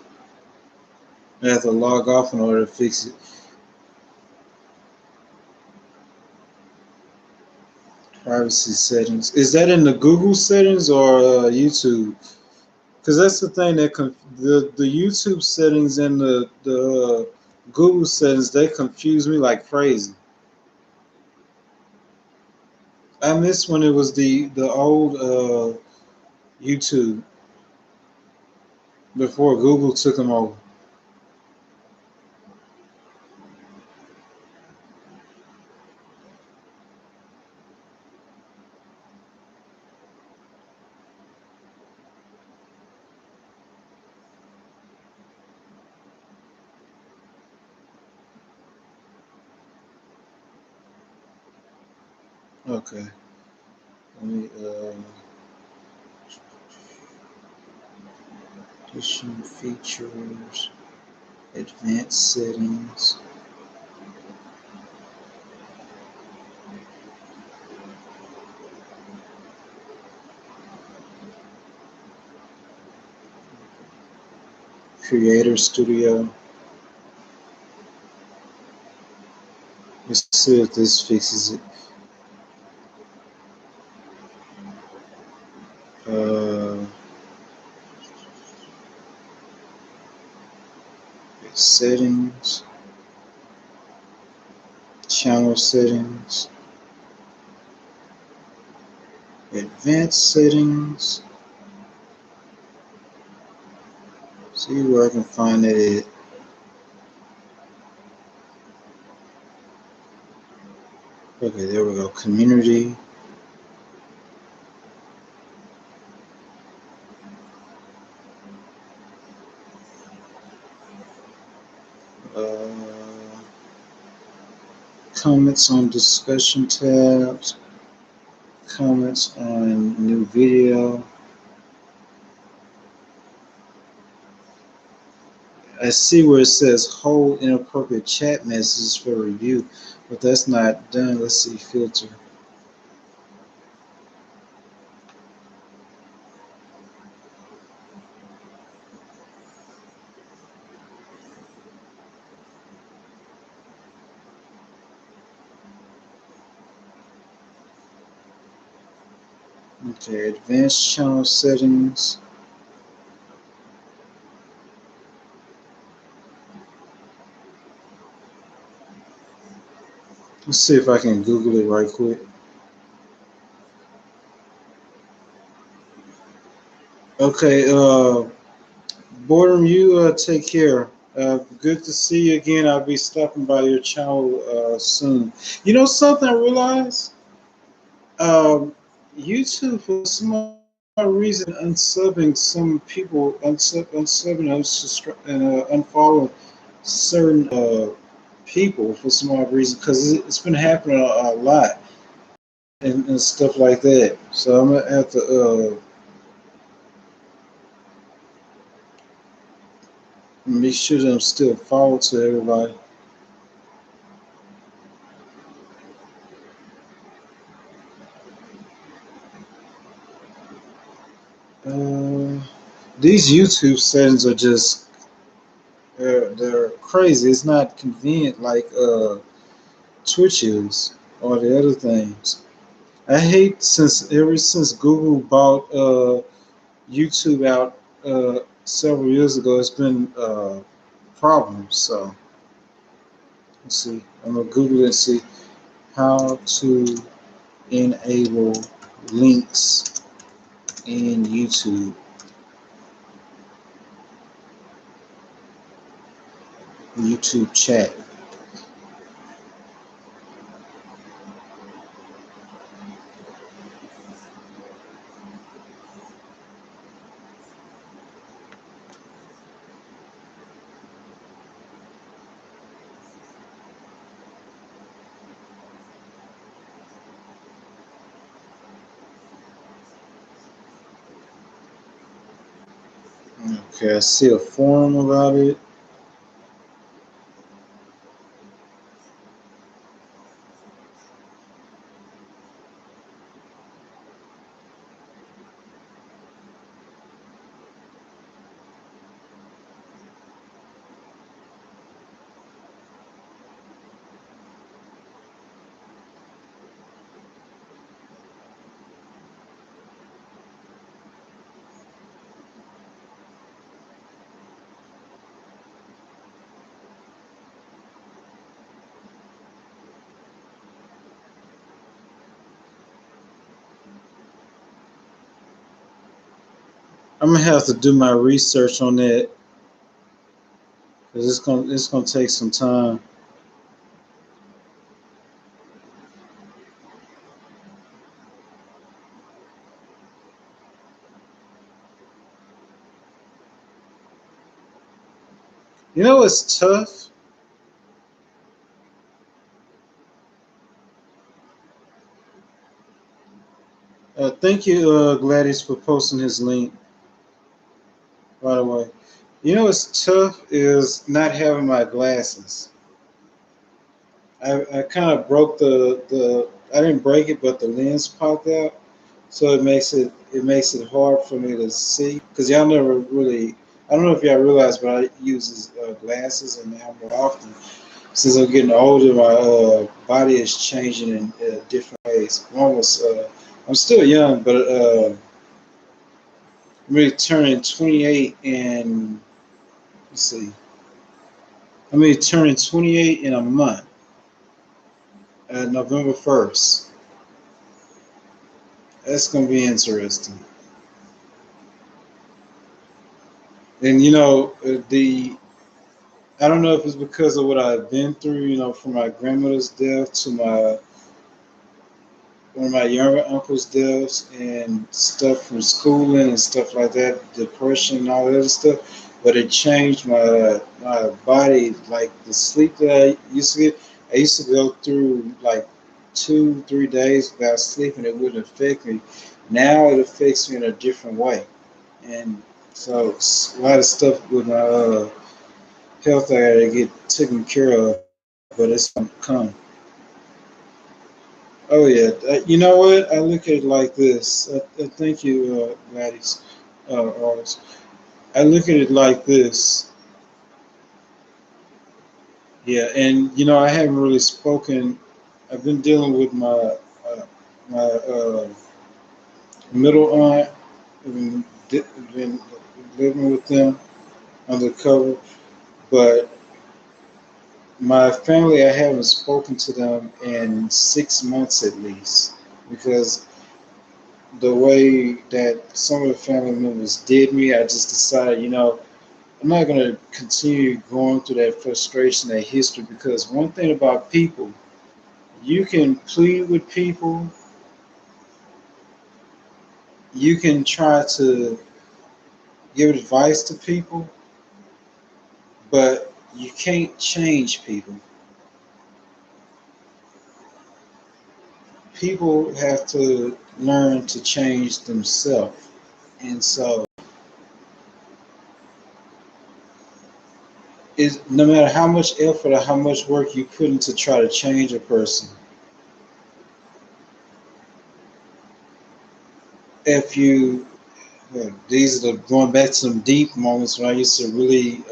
S1: I have to log off in order to fix it. Privacy settings. Is that in the Google settings or YouTube? Because that's the thing that the YouTube settings and the Google settings, they confuse me like crazy. I miss when it was the old YouTube before Google took them over. Okay, let me addition features, advanced settings, Creator Studio. Let's see if this fixes it. Uh, Settings, channel settings, advanced settings. See where I can find it. Okay, there we go. Community. Uh, Comments on discussion tabs. Comments on new video. I see where it says hold inappropriate chat messages for review, but that's not done. Let's see, filter. Okay, advanced channel settings. Let's see if I can Google it right quick. Okay, Boredom, you take care. Good to see you again. I'll be stopping by your channel soon. You know something I realized? YouTube, for some reason, unsubbing some people, unsubbing, and unfollowing certain people for some odd reason, because it's been happening a lot and stuff like that. So I'm gonna have to make sure that I'm still followed to everybody. Uh, these YouTube settings are just they're crazy. It's not convenient like Twitch is or the other things. I hate since ever since Google bought YouTube out several years ago, it's been problems. So let's see. I'm gonna Google it and see how to enable links in YouTube chat. Okay, I see a forum about it. I'm gonna have to do my research on that because it's gonna take some time. You know, it's tough. Thank you, Gladys, for posting his link. By the way, you know, what's tough is not having my glasses. I kind of broke the. I didn't break it, but the lens popped out, so it makes it hard for me to see. Cause y'all never really. I don't know if y'all realize, but I use glasses and now more often. Since I'm getting older, my body is changing in different ways. I'm still young, but I'm really turning 28 in. Let's see. I'm really turning 28 in a month, November 1st. That's gonna be interesting. And you know, the I don't know if it's because of what I've been through. You know, from my grandmother's death to my one of my younger uncle's deaths and stuff from schooling and stuff like that, depression and all that other stuff. But it changed my body. Like the sleep that I used to get, I used to go through like 2 3 days without sleeping. It wouldn't affect me. Now it affects me in a different way. And so a lot of stuff with my health I gotta get taken care of, but it's gonna come. Oh yeah, you know what? I look at it like this. Thank you, Gladys, Artis. I look at it like this. Yeah, and I haven't really spoken. I've been dealing with my middle aunt. I've been living with them undercover, but my family, I haven't spoken to them in 6 months at least, because the way that some of the family members did me, I just decided, I'm not going to continue going through that frustration, that history, because one thing about people, you can plead with people, you can try to give advice to people, but you can't change people. People have to learn to change themselves. And so, no matter how much effort or how much work you put into try to change a person, if you, well, these are going back to some deep moments when I used to really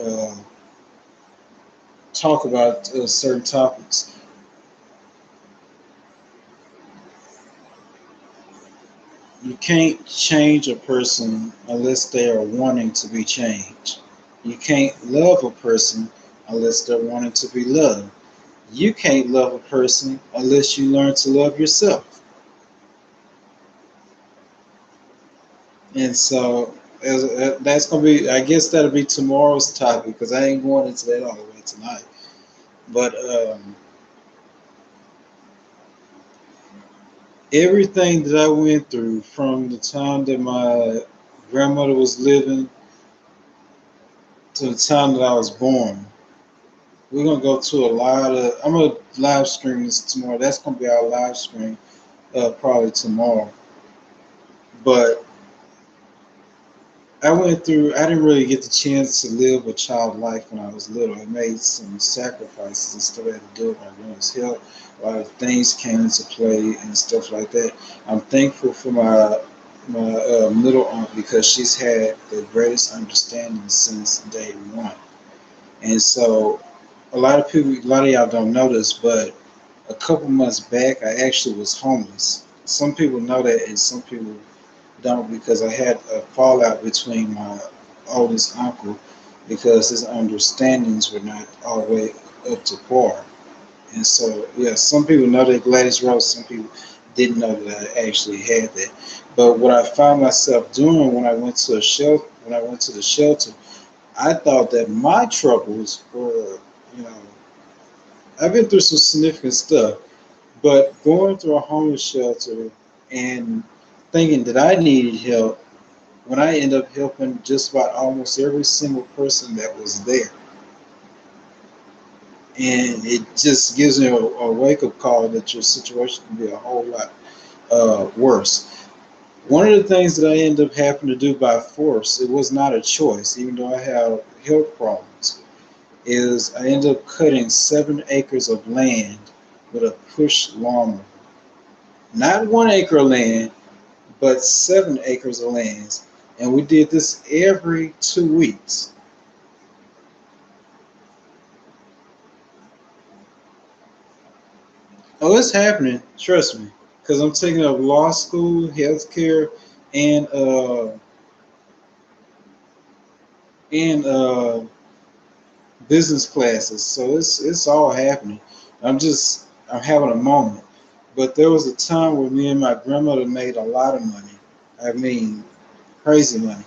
S1: talk about certain topics. You can't change a person unless they are wanting to be changed. You can't love a person unless they're wanting to be loved. You can't love a person unless you learn to love yourself. And so that's gonna be, I guess that'll be tomorrow's topic, because I ain't going into that all the way tonight. But everything that I went through from the time that my grandmother was living to the time that I was born, we're gonna go to a lot of. I'm gonna live stream this tomorrow. That's gonna be our live stream, probably tomorrow. But I went through. I didn't really get the chance to live a child life when I was little. I made some sacrifices and stuff I had to do with my grandma's health. A lot of things came into play and stuff like that. I'm thankful for my middle aunt, because she's had the greatest understanding since day one. And so, a lot of y'all don't know this, but a couple months back, I actually was homeless. Some people know that, and some people don't, because I had a fallout between my oldest uncle, because his understandings were not all the way up to par. And so, yeah, some people know that Gladys wrote, some people didn't know that I actually had that. But what I found myself doing when I went to the shelter, I thought that my troubles were, you know, I've been through some significant stuff, but going through a homeless shelter and thinking that I needed help, when I end up helping just about almost every single person that was there. And it just gives me a wake up call that your situation can be a whole lot worse. One of the things that I ended up having to do by force, it was not a choice, even though I have health problems, is I ended up cutting 7 acres of land with a push lawnmower. Not 1 acre of land, but 7 acres of land. And we did this every 2 weeks. Oh, it's happening. Trust me, because I'm taking up law school, healthcare, and and business classes. So it's all happening. I'm having a moment. But there was a time where me and my grandmother made a lot of money. I mean, crazy money.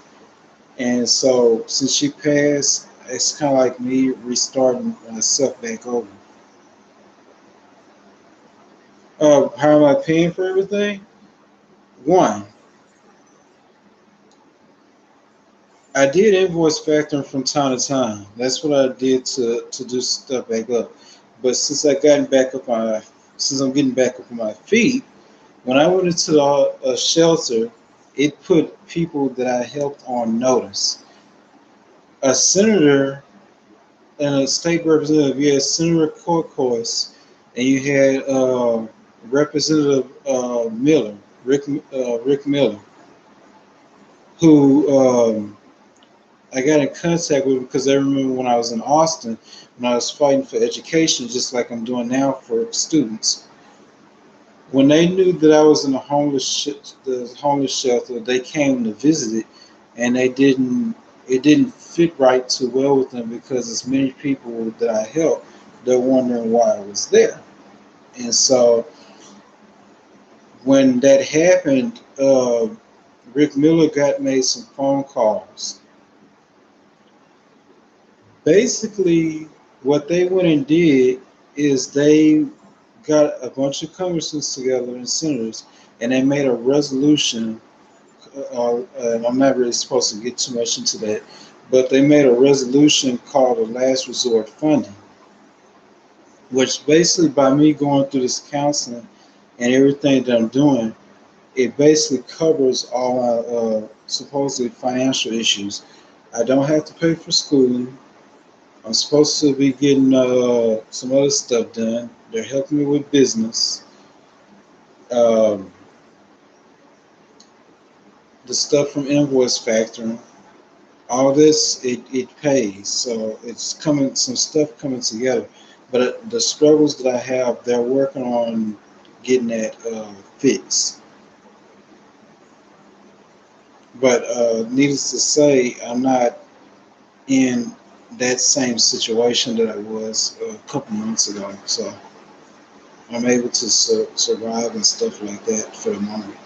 S1: And so since she passed, it's kind of like me restarting myself back over. How am I paying for everything? One, I did invoice factoring from time to time. That's what I did to do stuff back up. But since I'm getting back up on my feet, when I went into a shelter, it put people that I helped on notice. A senator and a state representative, you had Senator Corcois, and you had Representative Miller, Rick Miller, who I got in contact with because I remember when I was in Austin, when I was fighting for education, just like I'm doing now for students. When they knew that I was in the homeless shelter, they came to visit it, and it didn't fit right too well with them because as many people that I helped, they're wondering why I was there. And so when that happened, Rick Miller got made some phone calls. Basically, what they went and did is they got a bunch of congressmen together and senators, and they made a resolution. And I'm not really supposed to get too much into that, but they made a resolution called the last resort funding, which basically by me going through this counseling and everything that I'm doing, it basically covers all my supposedly financial issues. I don't have to pay for schooling. I'm supposed to be getting some other stuff done. They're helping me with business. Um, the stuff from invoice factoring, all this it pays. So it's coming, some stuff coming together. But the struggles that I have, they're working on getting that fixed. But needless to say, I'm not in that same situation that I was a couple months ago. So I'm able to survive and stuff like that for the moment.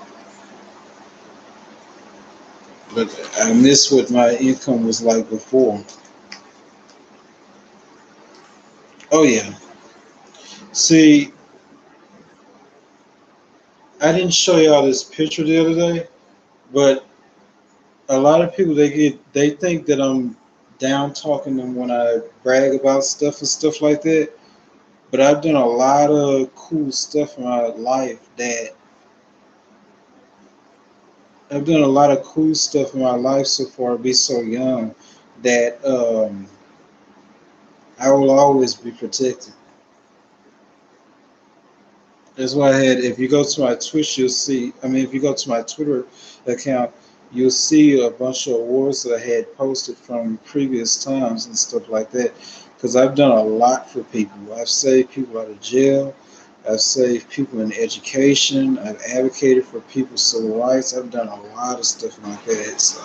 S1: But I miss what my income was like before. Oh yeah. See, I didn't show y'all this picture the other day, but a lot of people they think that I'm down talking them when I brag about stuff and stuff like that. But I've done a lot of cool stuff in my life that I've done a lot of cool stuff in my life so far. Be so young that I will always be protected. That's why I had. If you go to my Twitch, you'll see. I mean, if you go to my Twitter account, you'll see a bunch of awards that I had posted from previous times and stuff like that. Because I've done a lot for people. I've saved people out of jail. I've saved people in education. I've advocated for people's civil rights. I've done a lot of stuff like that. So.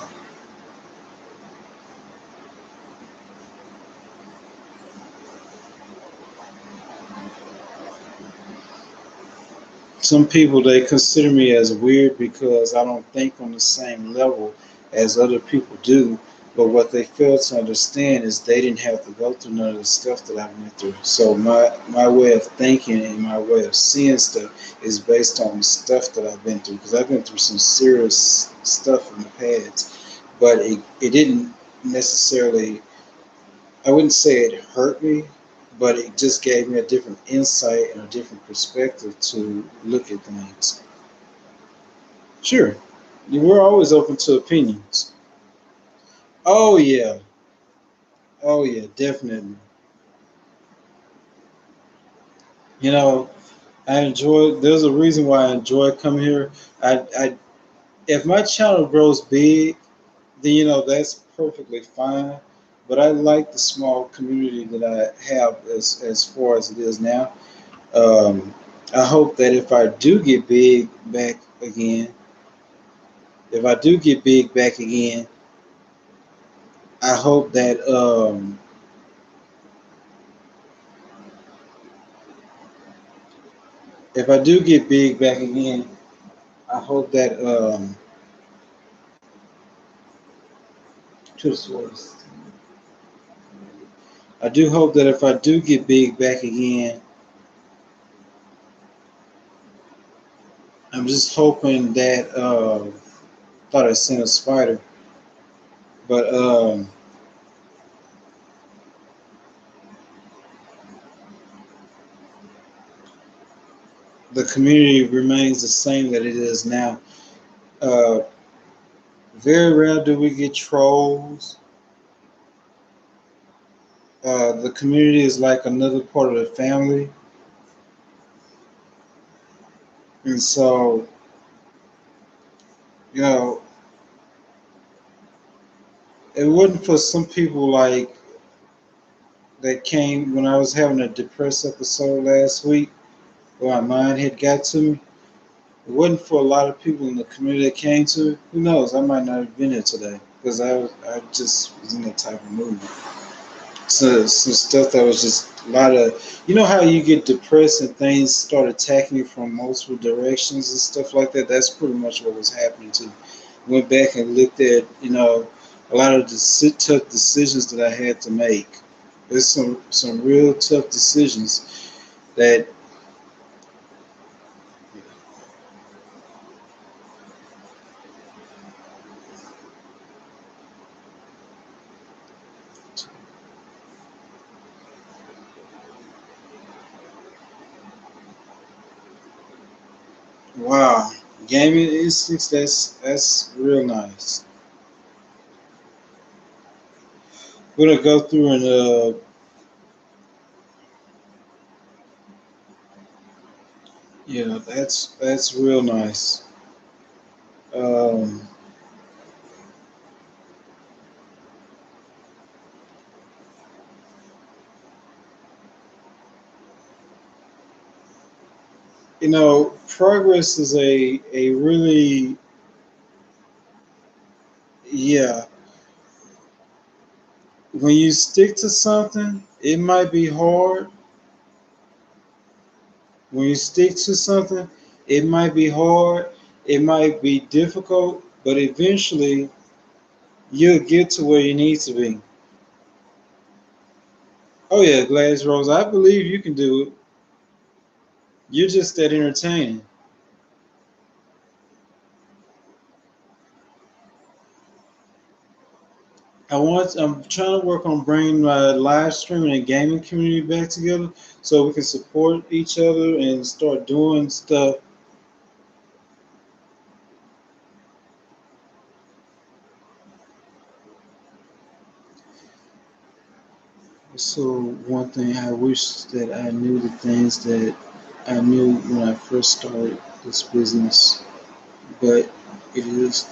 S1: Some people they consider me as weird because I don't think on the same level as other people do. But what they fail to understand is they didn't have to go through none of the stuff that I went through. So my way of thinking and my way of seeing stuff is based on the stuff that I've been through. Because I've been through some serious stuff in the past, but it didn't necessarily. I wouldn't say it hurt me, but it just gave me a different insight and a different perspective to look at things. Sure, we're always open to opinions. Oh yeah, oh yeah, definitely. You know, I enjoy. There's a reason why I enjoy coming here. I if my channel grows big, then that's perfectly fine. But I like the small community that I have as far as it is now. Um, I hope that if I do get big back again, if I do get big back again, I hope that if I do get big back again, I hope that I do hope that if I do get big back again, I'm just hoping that thought I sent a spider, but the community remains the same that it is now. Uh, Very rare do we get trolls. The community is like another part of the family, and so you know, it wasn't for some people like that came when I was having a depressed episode last week, where my mind had got to me. It wasn't for a lot of people in the community that came to it. Who knows? I might not have been here today because I just was in that type of mood. So some stuff that was just a lot of, you know how you get depressed and things start attacking you from multiple directions and stuff like that. That's pretty much what was happening to me. Went back and looked at, a lot of the tough decisions that I had to make. There's some real tough decisions that, wow, gaming instincts. That's real nice. We're gonna go through and yeah, that's real nice. Um, progress is a really, yeah. When you stick to something, it might be hard. When you stick to something, it might be hard. It might be difficult, but eventually you'll get to where you need to be. Oh yeah, Gladys Rose, I believe you can do it. You're just that entertaining. I'm trying to work on bringing my live streaming and gaming community back together so we can support each other and start doing stuff. So one thing I wish that I knew the things that I knew when I first started this business, but it is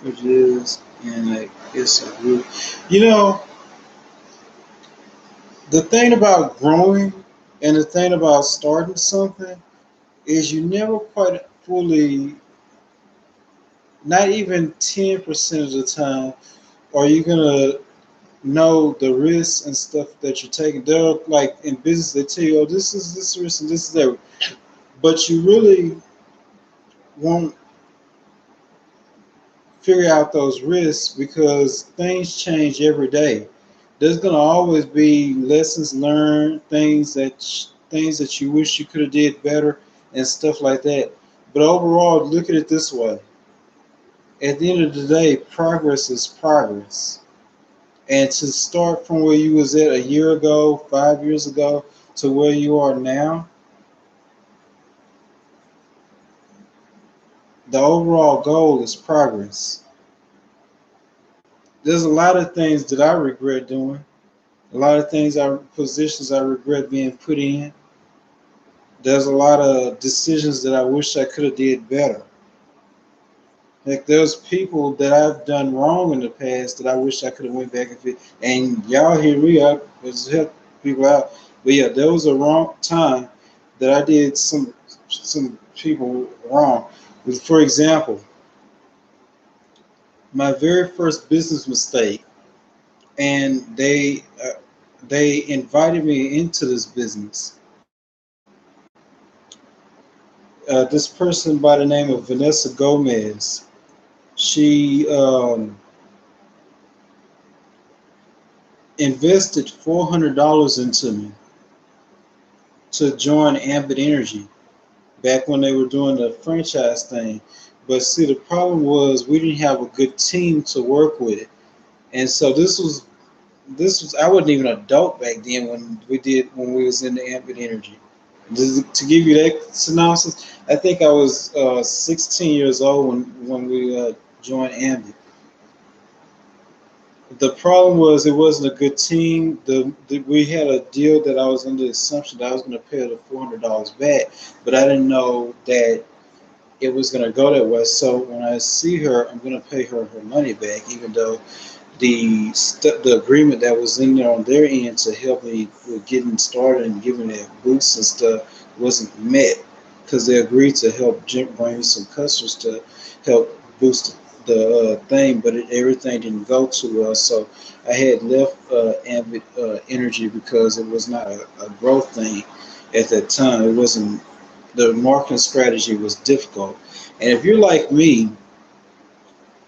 S1: what it is, and it's a real. You know, the thing about growing and the thing about starting something is you never quite fully, not even 10% of the time, are you gonna know the risks and stuff that you're taking. They're like in business, they tell you, oh, this is this risk and this is that, but you really won't figure out those risks because things change every day. There's gonna always be lessons learned, things that you wish you could have did better, and stuff like that. But overall, look at it this way: at the end of the day, progress is progress. And to start from where you was at a year ago, 5 years ago, to where you are now, the overall goal is progress. There's a lot of things that I regret doing. A lot of positions I regret being put in. There's a lot of decisions that I wish I could have did better. Like there's people that I've done wrong in the past that I wish I could have went back and fixed. And y'all hear me up, let's help people out. But yeah, there was a wrong time that I did some people wrong. For example, my very first business mistake, and they invited me into this business. This person by the name of Vanessa Gomez, she invested $400 into me to join Ambit Energy back when they were doing the franchise thing. But see, the problem was we didn't have a good team to work with, and so this was I wasn't even an adult back then when we was in the Ambit Energy. To give you that synopsis, I think I was 16 years old when we joined Ambit. The problem was it wasn't a good team. We had a deal that I was under the assumption that I was going to pay her the $400 back, but I didn't know that it was going to go that way. So when I see her, I'm going to pay her her money back, even though the agreement that was in there on their end to help me with getting started and giving that boost and stuff wasn't met because they agreed to help bring some customers to help boost the thing, but everything didn't go too well. So I had left Ambit Energy because it was not a growth thing at that time. It wasn't, the marketing strategy was difficult. And if you're like me,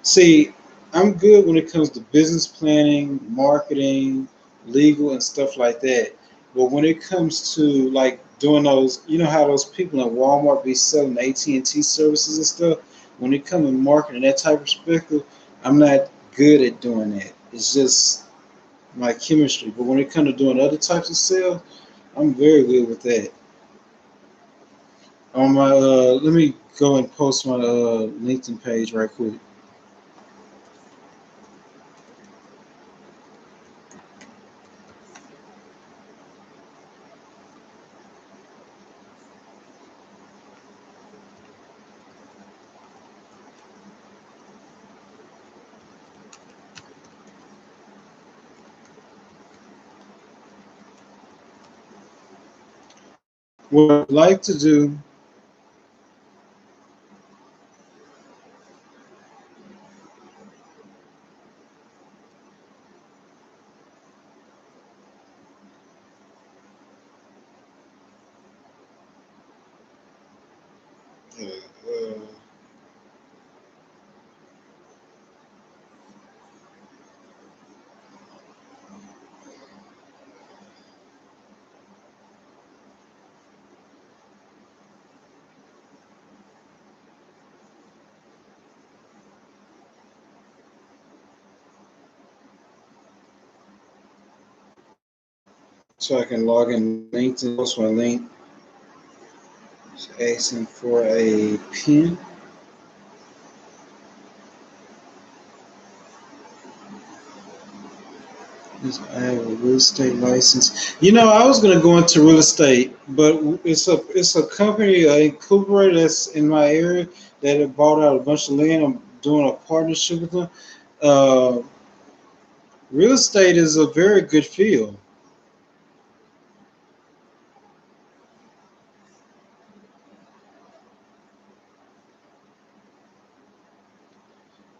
S1: see, I'm good when it comes to business planning, marketing, legal, and stuff like that. But when it comes to like doing those, you know how those people in Walmart be selling AT&T services and stuff. When it comes to marketing that type of perspective, I'm not good at doing that. It's just my chemistry. But when it comes to doing other types of sales, I'm very good with that. On my, let me go and post my LinkedIn page right quick. What I'd like to do, so I can log in LinkedIn, post my link, asking for a pin. I have a real estate license. You know, I was gonna go into real estate, but it's a company, incorporated that's in my area that have bought out a bunch of land. I'm doing a partnership with them. Uh, Real estate is a very good field.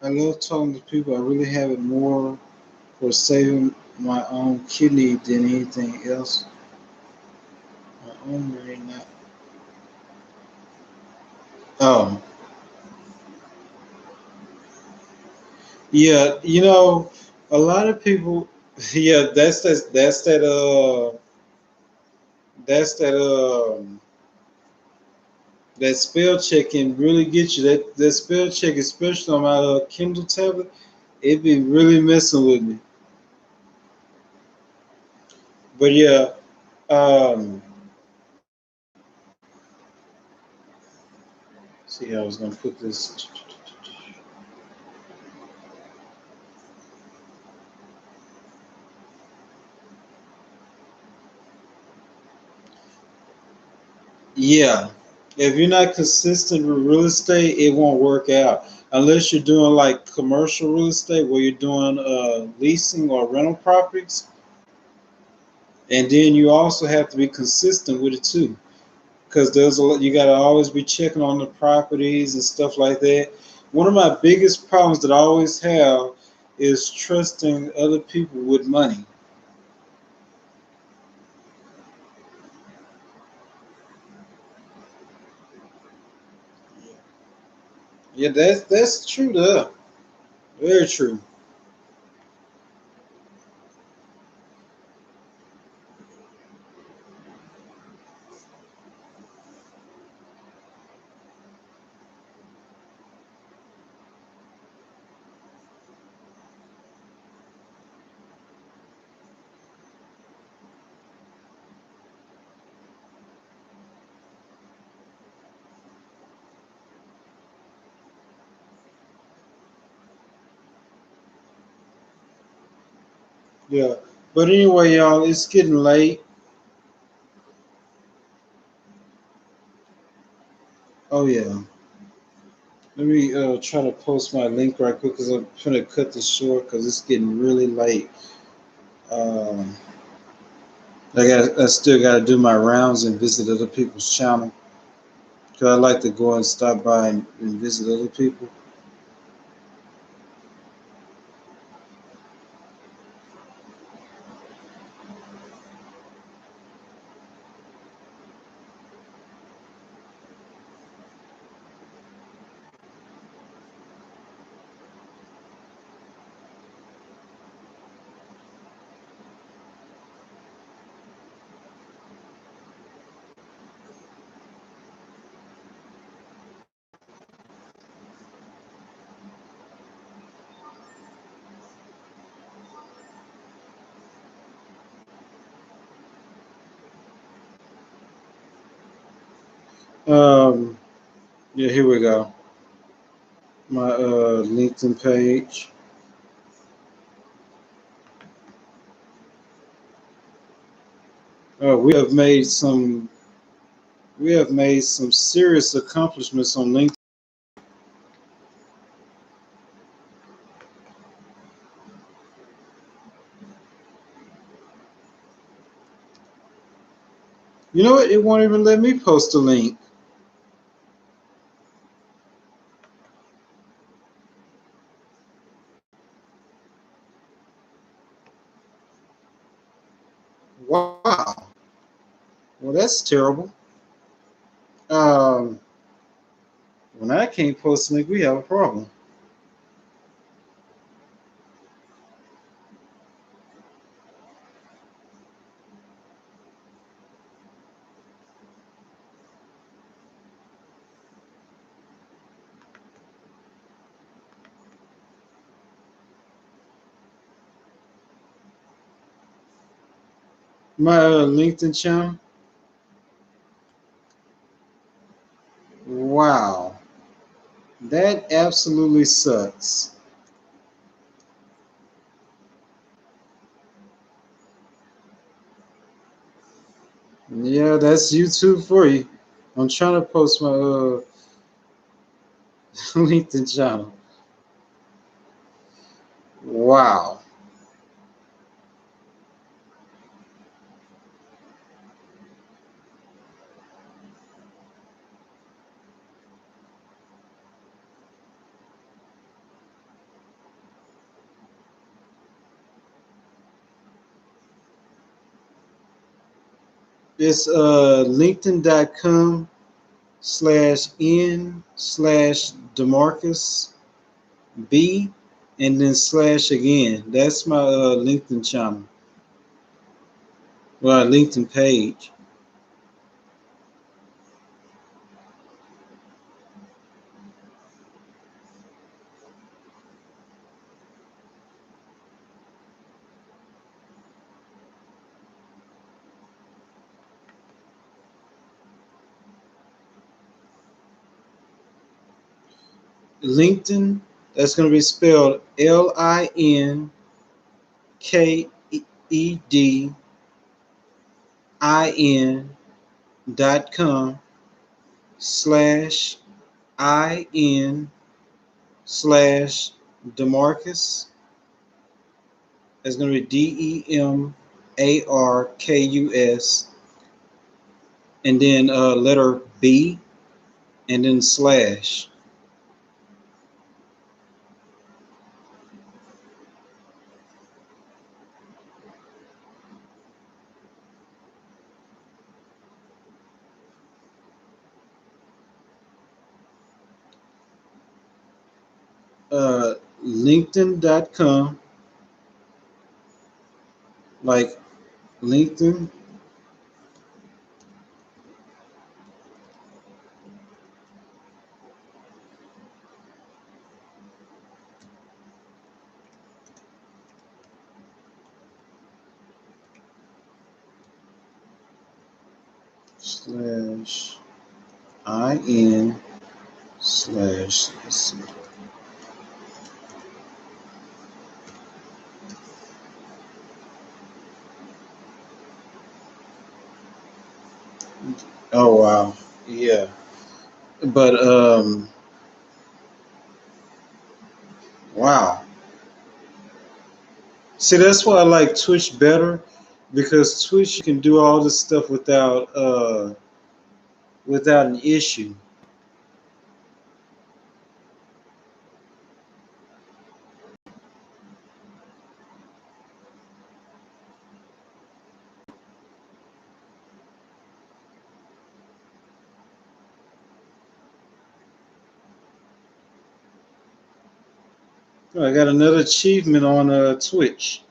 S1: I love talking to people. I really have it more for saving my own kidney than anything else. My own really not. Oh, yeah. You know, a lot of people. Yeah, that's that spell check can really get you. That spell check, especially on my Kindle tablet, it be really messing with me. But yeah, um, see, how I was gonna put this. Yeah, if you're not consistent with real estate, it won't work out unless you're doing like commercial real estate where you're doing leasing or rental properties, and then you also have to be consistent with it too, because there's a lot, you got to always be checking on the properties and stuff like that. One of my biggest problems that I always have is trusting other people with money. Yeah, that's true though. Very true. Yeah. But anyway, y'all, it's getting late. Oh yeah. Let me try to post my link right quick because I'm trying to cut this short because it's getting really late. Um, I still got to do my rounds and visit other people's channel because I like to go and stop by and visit other people. Um, yeah, here we go. My LinkedIn page. We have made some serious accomplishments on LinkedIn. You know what? It won't even let me post a link. Wow. Well, that's terrible. Um, when I can't post a link, we have a problem. My LinkedIn channel. Wow. That absolutely sucks. Yeah, that's YouTube for you. I'm trying to post my LinkedIn channel. Wow. It's linkedin.com/n/Demarkus B and then slash again. That's my LinkedIn channel. Well, LinkedIn page. LinkedIn. That's going to be spelled LinkedIn.com/IN/Demarkus. It's going to be DEMARKUS and then letter B and then slash. LinkedIn.com, like LinkedIn, slash IN slash, let's see, Oh wow. Yeah. But wow. See, that's why I like Twitch better because Twitch you can do all this stuff without an issue. Oh, I got another achievement on Twitch.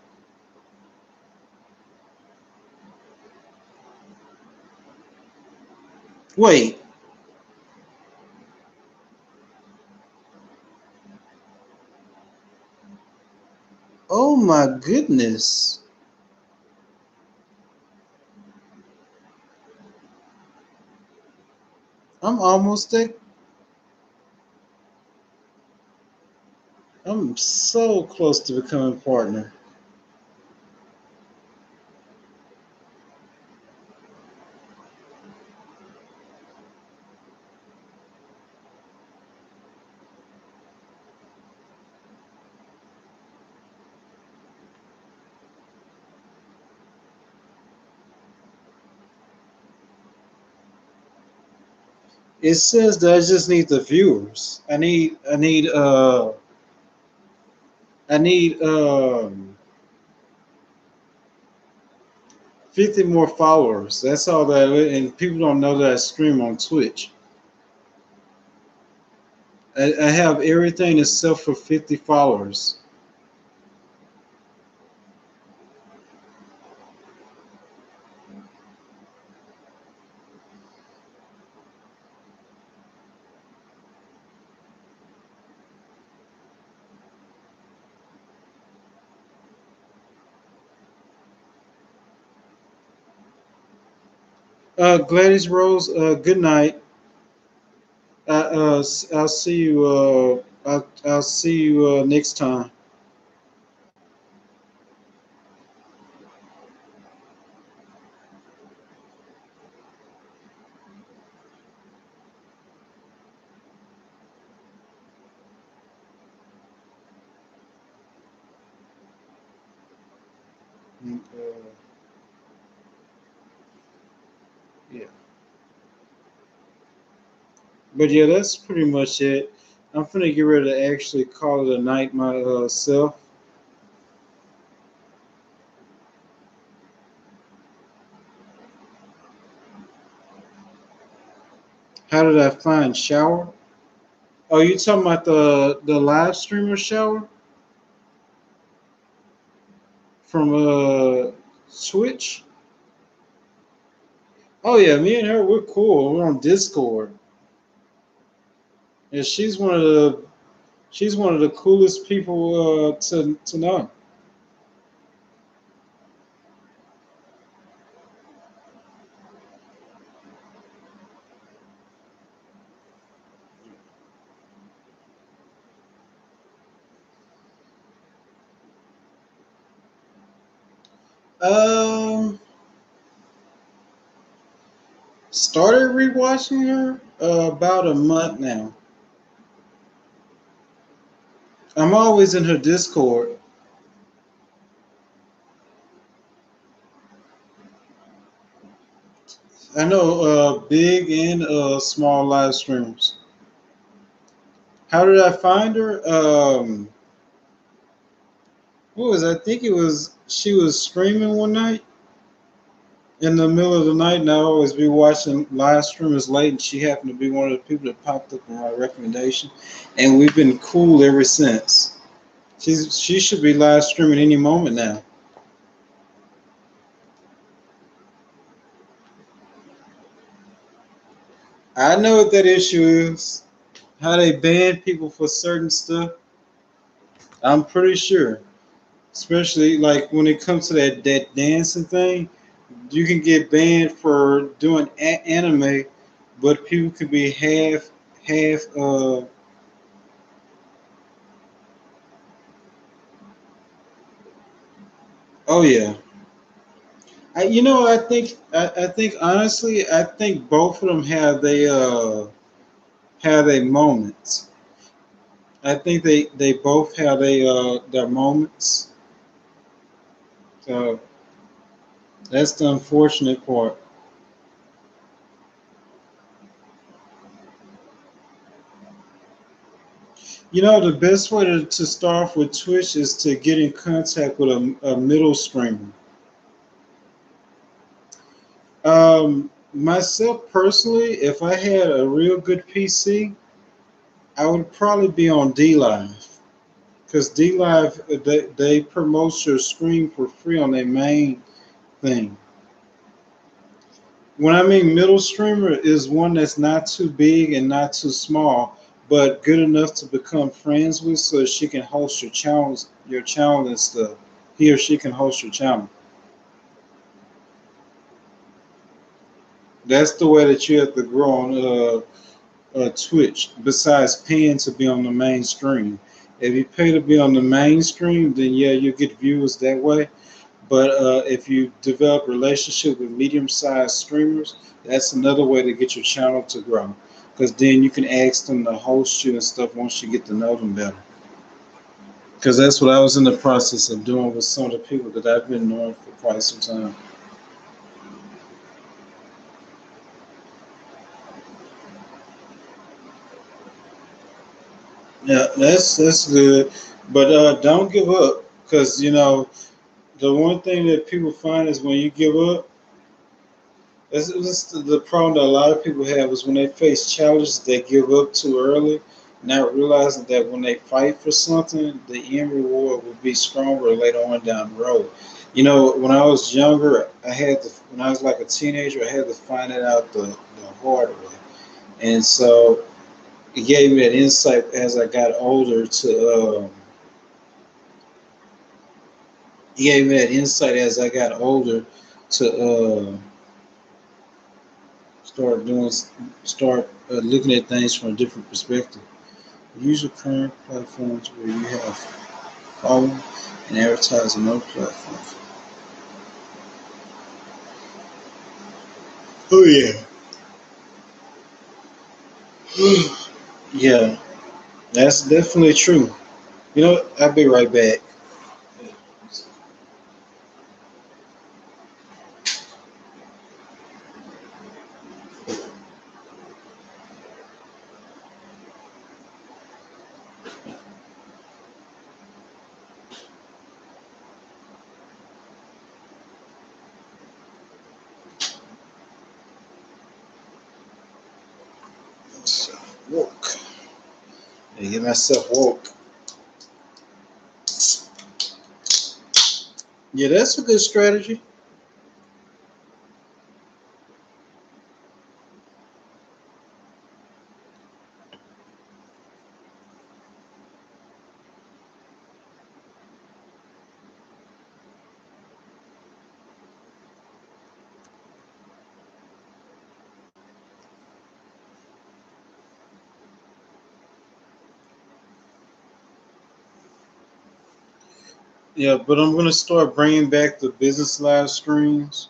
S1: Wait. Oh my goodness. I'm almost there. I'm so close to becoming partner. It says that I just need the viewers. I need 50 more followers. That's all that and people don't know that I stream on Twitch. I have everything except for 50 followers. Gladys Rose, good night. I'll see you. I'll see you next time. Yeah. But yeah, that's pretty much it. I'm finna get ready to actually call it a night myself. How did I find shower? Oh, you talking about the live streamer shower from Twitch? Oh yeah, me and her we're cool. We're on Discord. Yeah, she's one of the coolest people to know. Um, Started rewatching her about a month now. I'm always in her Discord. I know big and small live streams. How did I find her? What was I think it was she was streaming one night in the middle of the night, and I always be watching live streamers late, and she happened to be one of the people that popped up on my recommendation, and we've been cool ever since. She should be live streaming any moment now. I know what that issue is. How they ban people for certain stuff. I'm pretty sure, especially like when it comes to that dancing thing, you can get banned for doing anime, but people can be half. Oh yeah, I think honestly, I think both of them have their moments. I think they both have their moments. So that's the unfortunate part. The best way to start off with Twitch is to get in contact with a middle streamer. Myself personally, if I had a real good PC, I would probably be on D Live because D Live they promote your stream for free on their main thing. When I mean middle streamer is one that's not too big and not too small, but good enough to become friends with, so she can host your channel and stuff. He or she can host your channel. That's the way that you have to grow on Twitch. Besides paying to be on the mainstream, if you pay to be on the mainstream, then yeah, you get viewers that way. But if you develop a relationship with medium-sized streamers, that's another way to get your channel to grow. Because then you can ask them to host you and stuff once you get to know them better. Because that's what I was in the process of doing with some of the people that I've been knowing for quite some time. Yeah, that's good. But don't give up, because the one thing that people find is when you give up, that's the problem that a lot of people have is when they face challenges, they give up too early, not realizing that when they fight for something, the end reward will be stronger later on down the road. When I was younger, when I was like a teenager, I had to find it out the hard way. And so it gave me that insight as I got older he gave me that insight as I got older to start doing, start looking at things from a different perspective. Use your current platforms where you have following and advertise on other platforms. Oh yeah, yeah, that's definitely true. I'll be right back. So, woke. Get myself woke. Yeah, that's a good strategy. Yeah, but I'm gonna start bringing back the business live streams.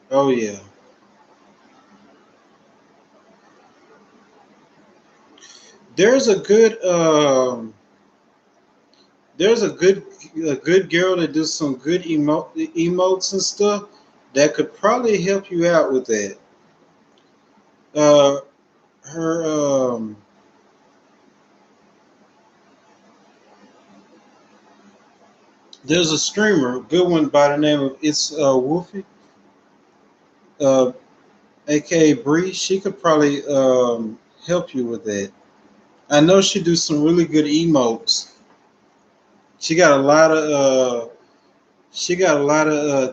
S1: Oh yeah, there's a good there's a good girl that does some good emotes and stuff that could probably help you out with that. Uh, her there's a streamer, good one by the name of It's Wolfie, uh, aka Bree. She could probably help you with that. I know she do some really good emotes. She got a lot of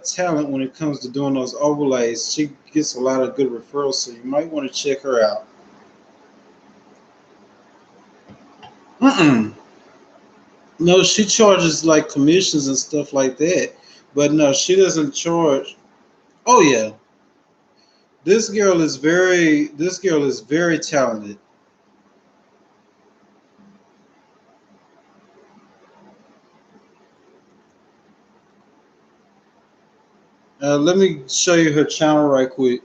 S1: talent when it comes to doing those overlays. She gets a lot of good referrals, so you might want to check her out. Mm-mm. No, she charges like commissions and stuff like that. But no, she doesn't charge. Oh yeah, this girl is very talented. Let me show you her channel right quick.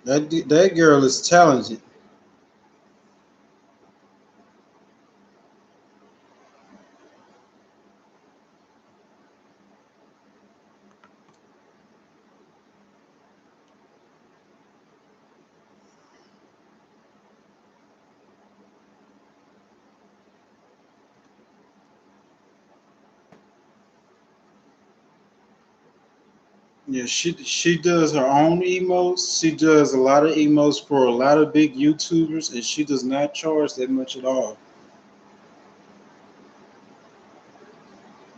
S1: That girl is talented. Yeah, she does her own emotes. She does a lot of emotes for a lot of big YouTubers, and she does not charge that much at all.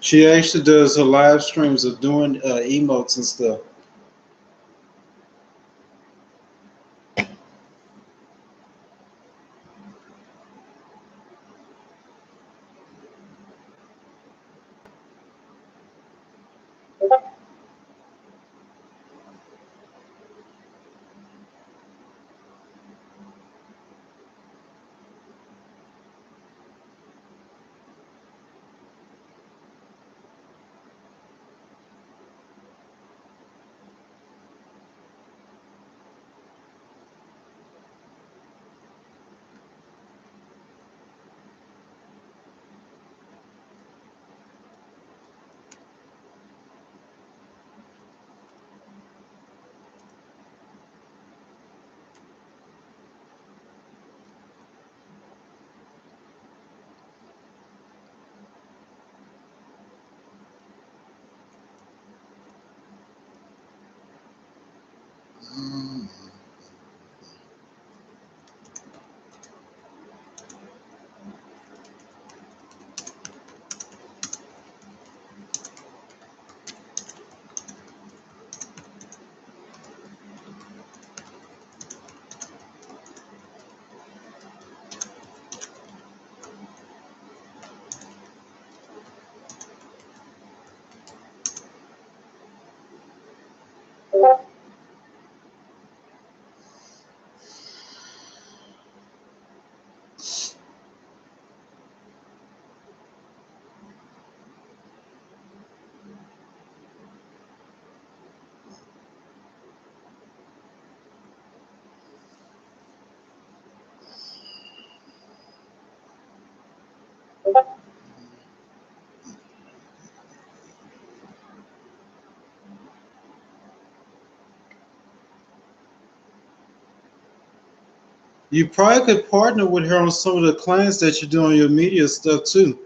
S1: She actually does her live streams of doing emotes and stuff. You probably could partner with her on some of the clients that you do on your media stuff too.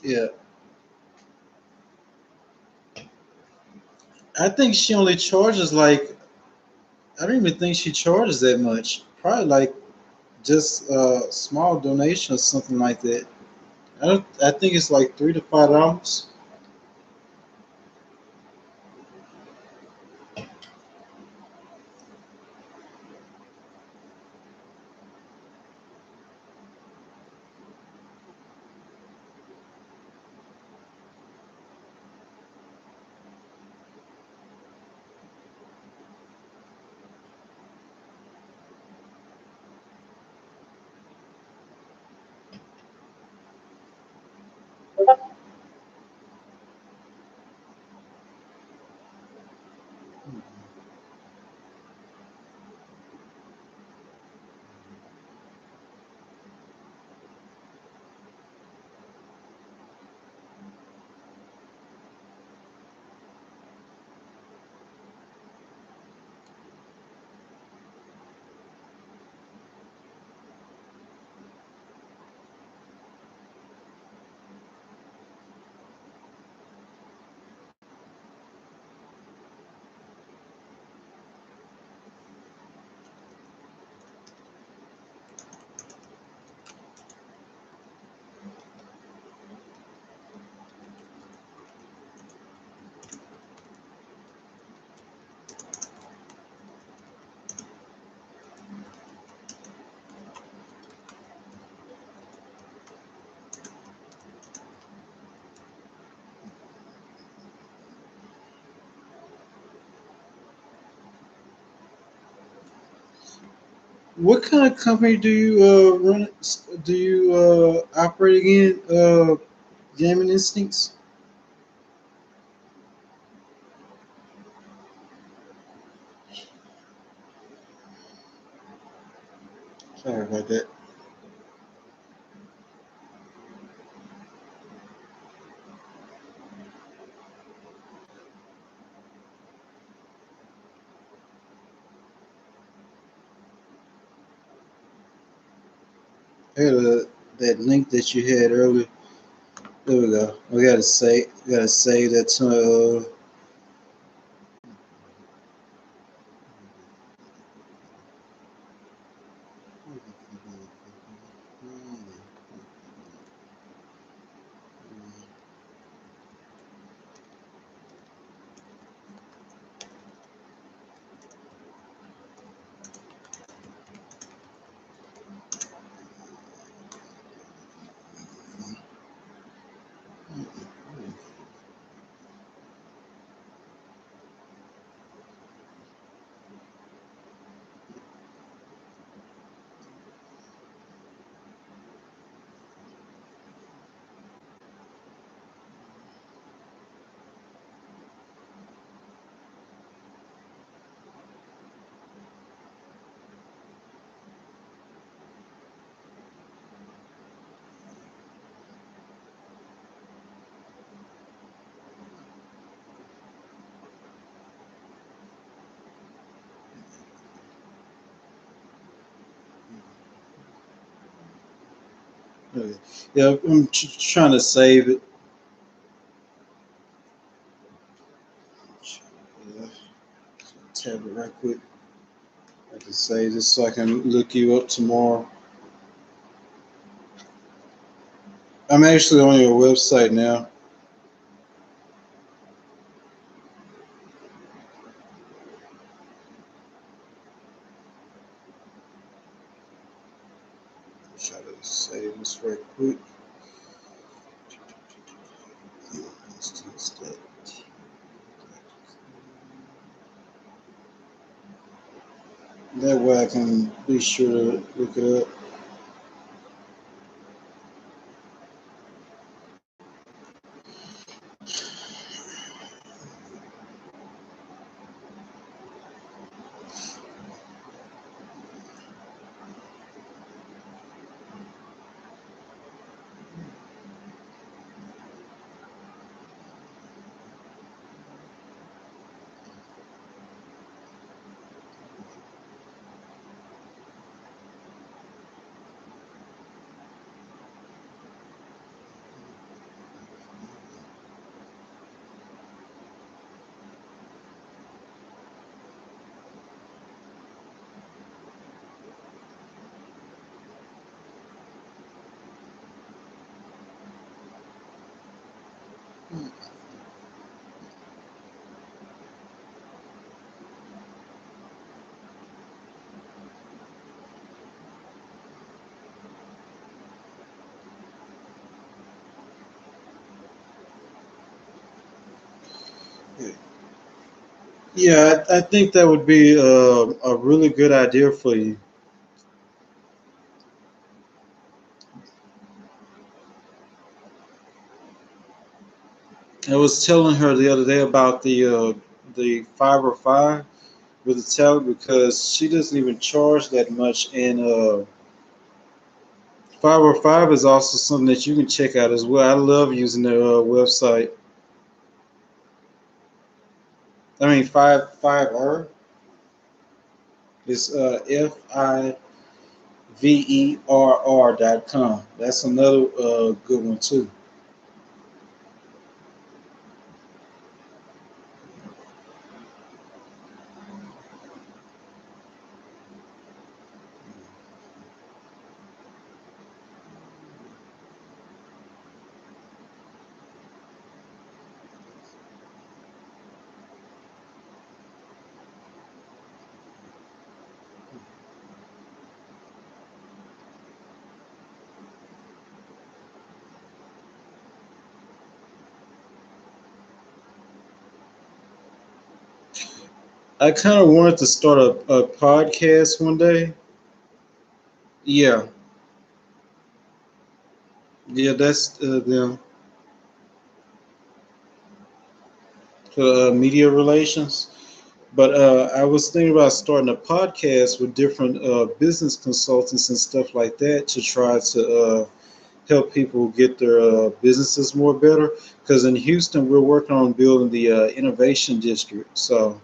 S1: Yeah, I think she only charges like I don't even think she charges that much. Probably like just a small donation or something like that. I think it's like $3 to $5. What kind of company do you run? Do you operate again? Gaming Instincts. Sorry about that. I had that link that you had earlier. There we go. We gotta say that to. Okay. Yeah, I'm trying to save it. Yeah, tab it right quick. I can save this so I can look you up tomorrow. I'm actually on your website now. Try to save this right quick. That way I can be sure to look it up. Yeah, I think that would be a really good idea for you. I was telling her the other day about the 505 with the tablet because she doesn't even charge that much, and 505 is also something that you can check out as well. I love using their website. I mean, five R is FIVERR.com. That's another good one too. I kind of wanted to start a podcast one day, Yeah, yeah, that's them for media relations. But I was thinking about starting a podcast with different business consultants and stuff like that to try to help people get their businesses more better. Because in Houston, we're working on building the innovation district. So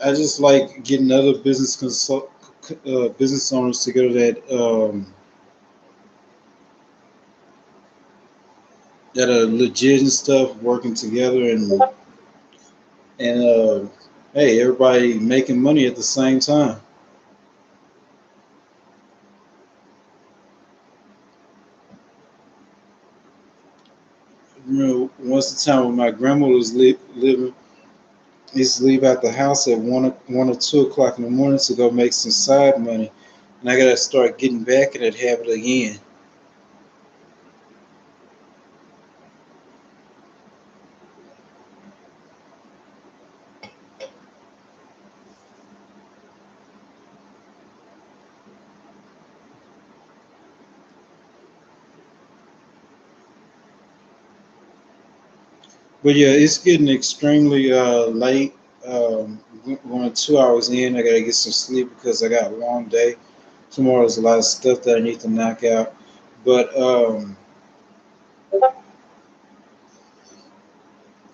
S1: I just like getting other business owners together that are legit and stuff, working together and hey, everybody making money at the same time. Remember, once the time when my grandmother was living, I used to leave out the house at 1 or 2 o'clock in the morning to go make some side money, and I gotta start getting back in that habit again. But yeah, it's getting extremely late. Going 2 hours in, I gotta get some sleep because I got a long day. Tomorrow there's a lot of stuff that I need to knock out. But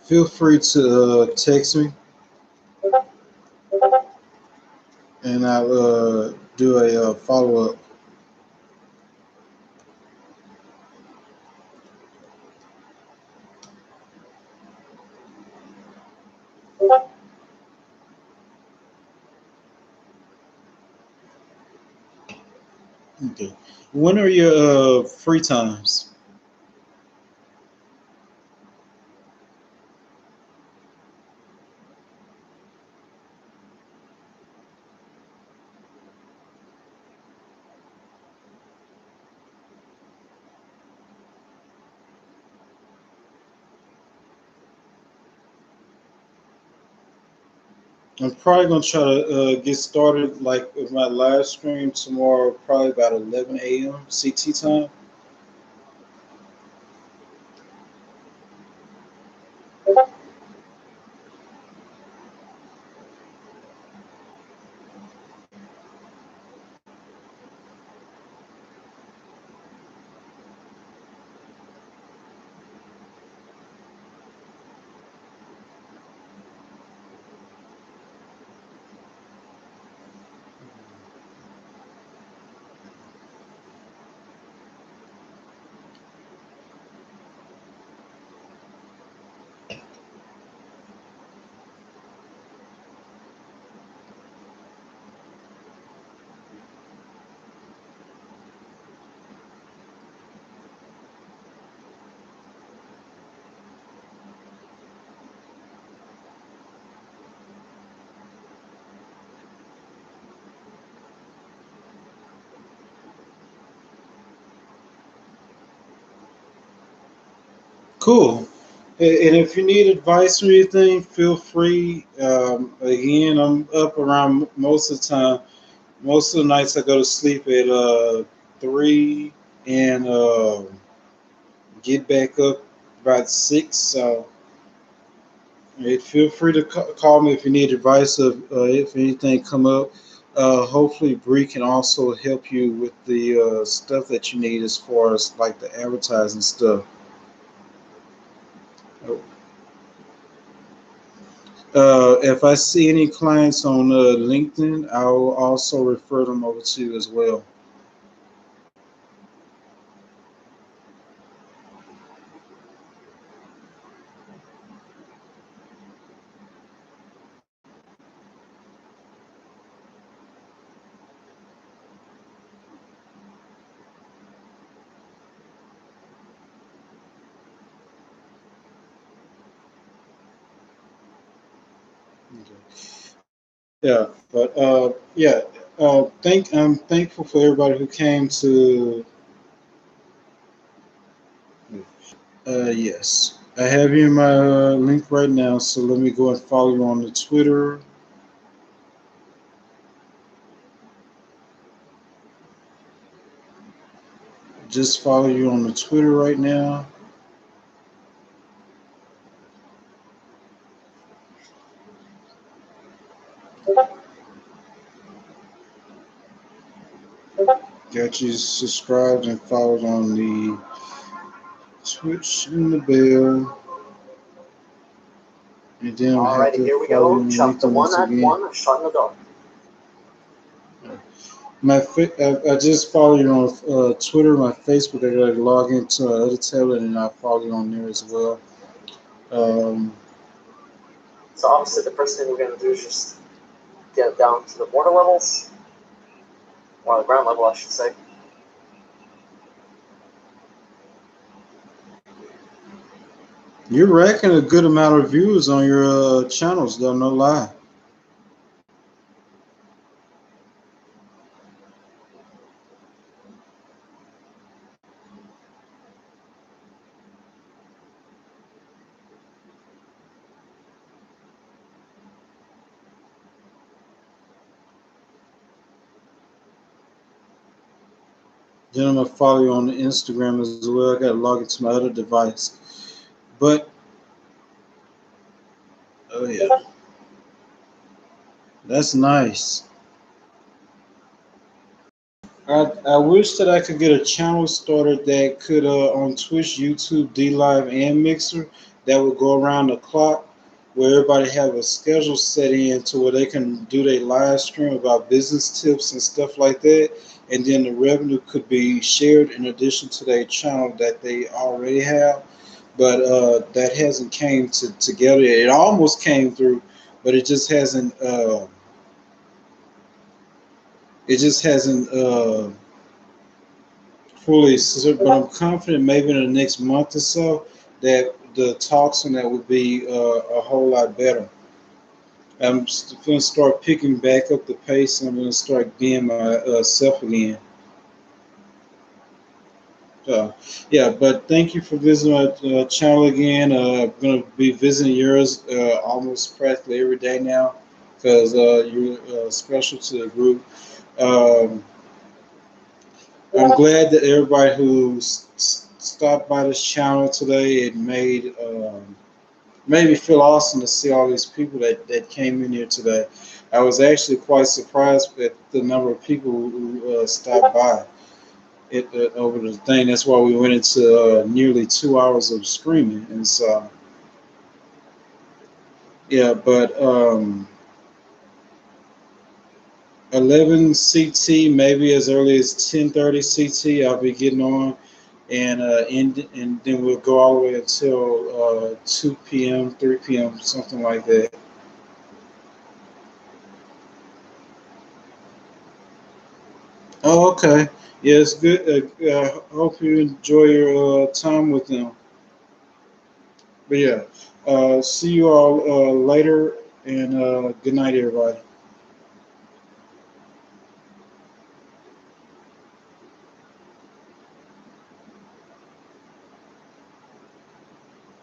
S1: feel free to text me and I'll do a follow up. Okay. When are your free times? I'm probably gonna try to get started like with my live stream tomorrow, probably about 11 a.m. CT time. Cool. And if you need advice or anything, feel free. Again, I'm up around most of the time. Most of the nights I go to sleep at 3 and get back up about 6. So feel free to call me if you need advice of if anything come up. Hopefully, Bree can also help you with the stuff that you need as far as like the advertising stuff. If I see any clients on LinkedIn, I'll also refer them over to you as well. Yeah, but yeah, I'm thankful for everybody who came to. Yes, I have you in my link right now, so let me go and follow you on the Twitter. Just follow you on the Twitter right now. Got you subscribed and followed on the Twitch and the bell. And then I have
S2: Alrighty,
S1: to
S2: here we
S1: follow
S2: go.
S1: you on
S2: Chapter
S1: LinkedIn once
S2: 1 Act
S1: again.
S2: 1, Shot in the Dark.
S1: I just follow you on Twitter, my Facebook. I gotta log into another tablet and I follow you on there as well.
S2: So obviously the first thing we're going to do is just get down to the water levels, or the ground level I should say.
S1: You're racking a good amount of views on your channels, though, no lie. Then I'm gonna follow you on the Instagram as well. I gotta log into my other device. But oh yeah, that's nice. I wish that I could get a channel started that could on Twitch, YouTube, D Live, and Mixer that would go around the clock, where everybody have a schedule set in to where they can do their live stream about business tips and stuff like that, and then the revenue could be shared in addition to their channel that they already have. But that hasn't came together. It almost came through, but it just hasn't. It just hasn't. Fully, but I'm confident maybe in the next month or so that the talks on that would be a whole lot better. I'm going to start picking back up the pace and I'm going to start being myself again. So, yeah, but thank you for visiting my channel again. I'm going to be visiting yours almost practically every day now because you're special to the group. Um, I'm glad that everybody who stopped by this channel today, it made me feel awesome to see all these people that came in here today. I was actually quite surprised at the number of people who stopped by it over the thing. That's why we went into nearly 2 hours of streaming. And so, yeah, but 11 CT, maybe as early as 10:30 CT, I'll be getting on. And then we'll go all the way until 2 p.m., 3 p.m., something like that. Oh, okay. Yeah, it's good. Hope you enjoy your time with them. But yeah, see you all later, and good night, everybody.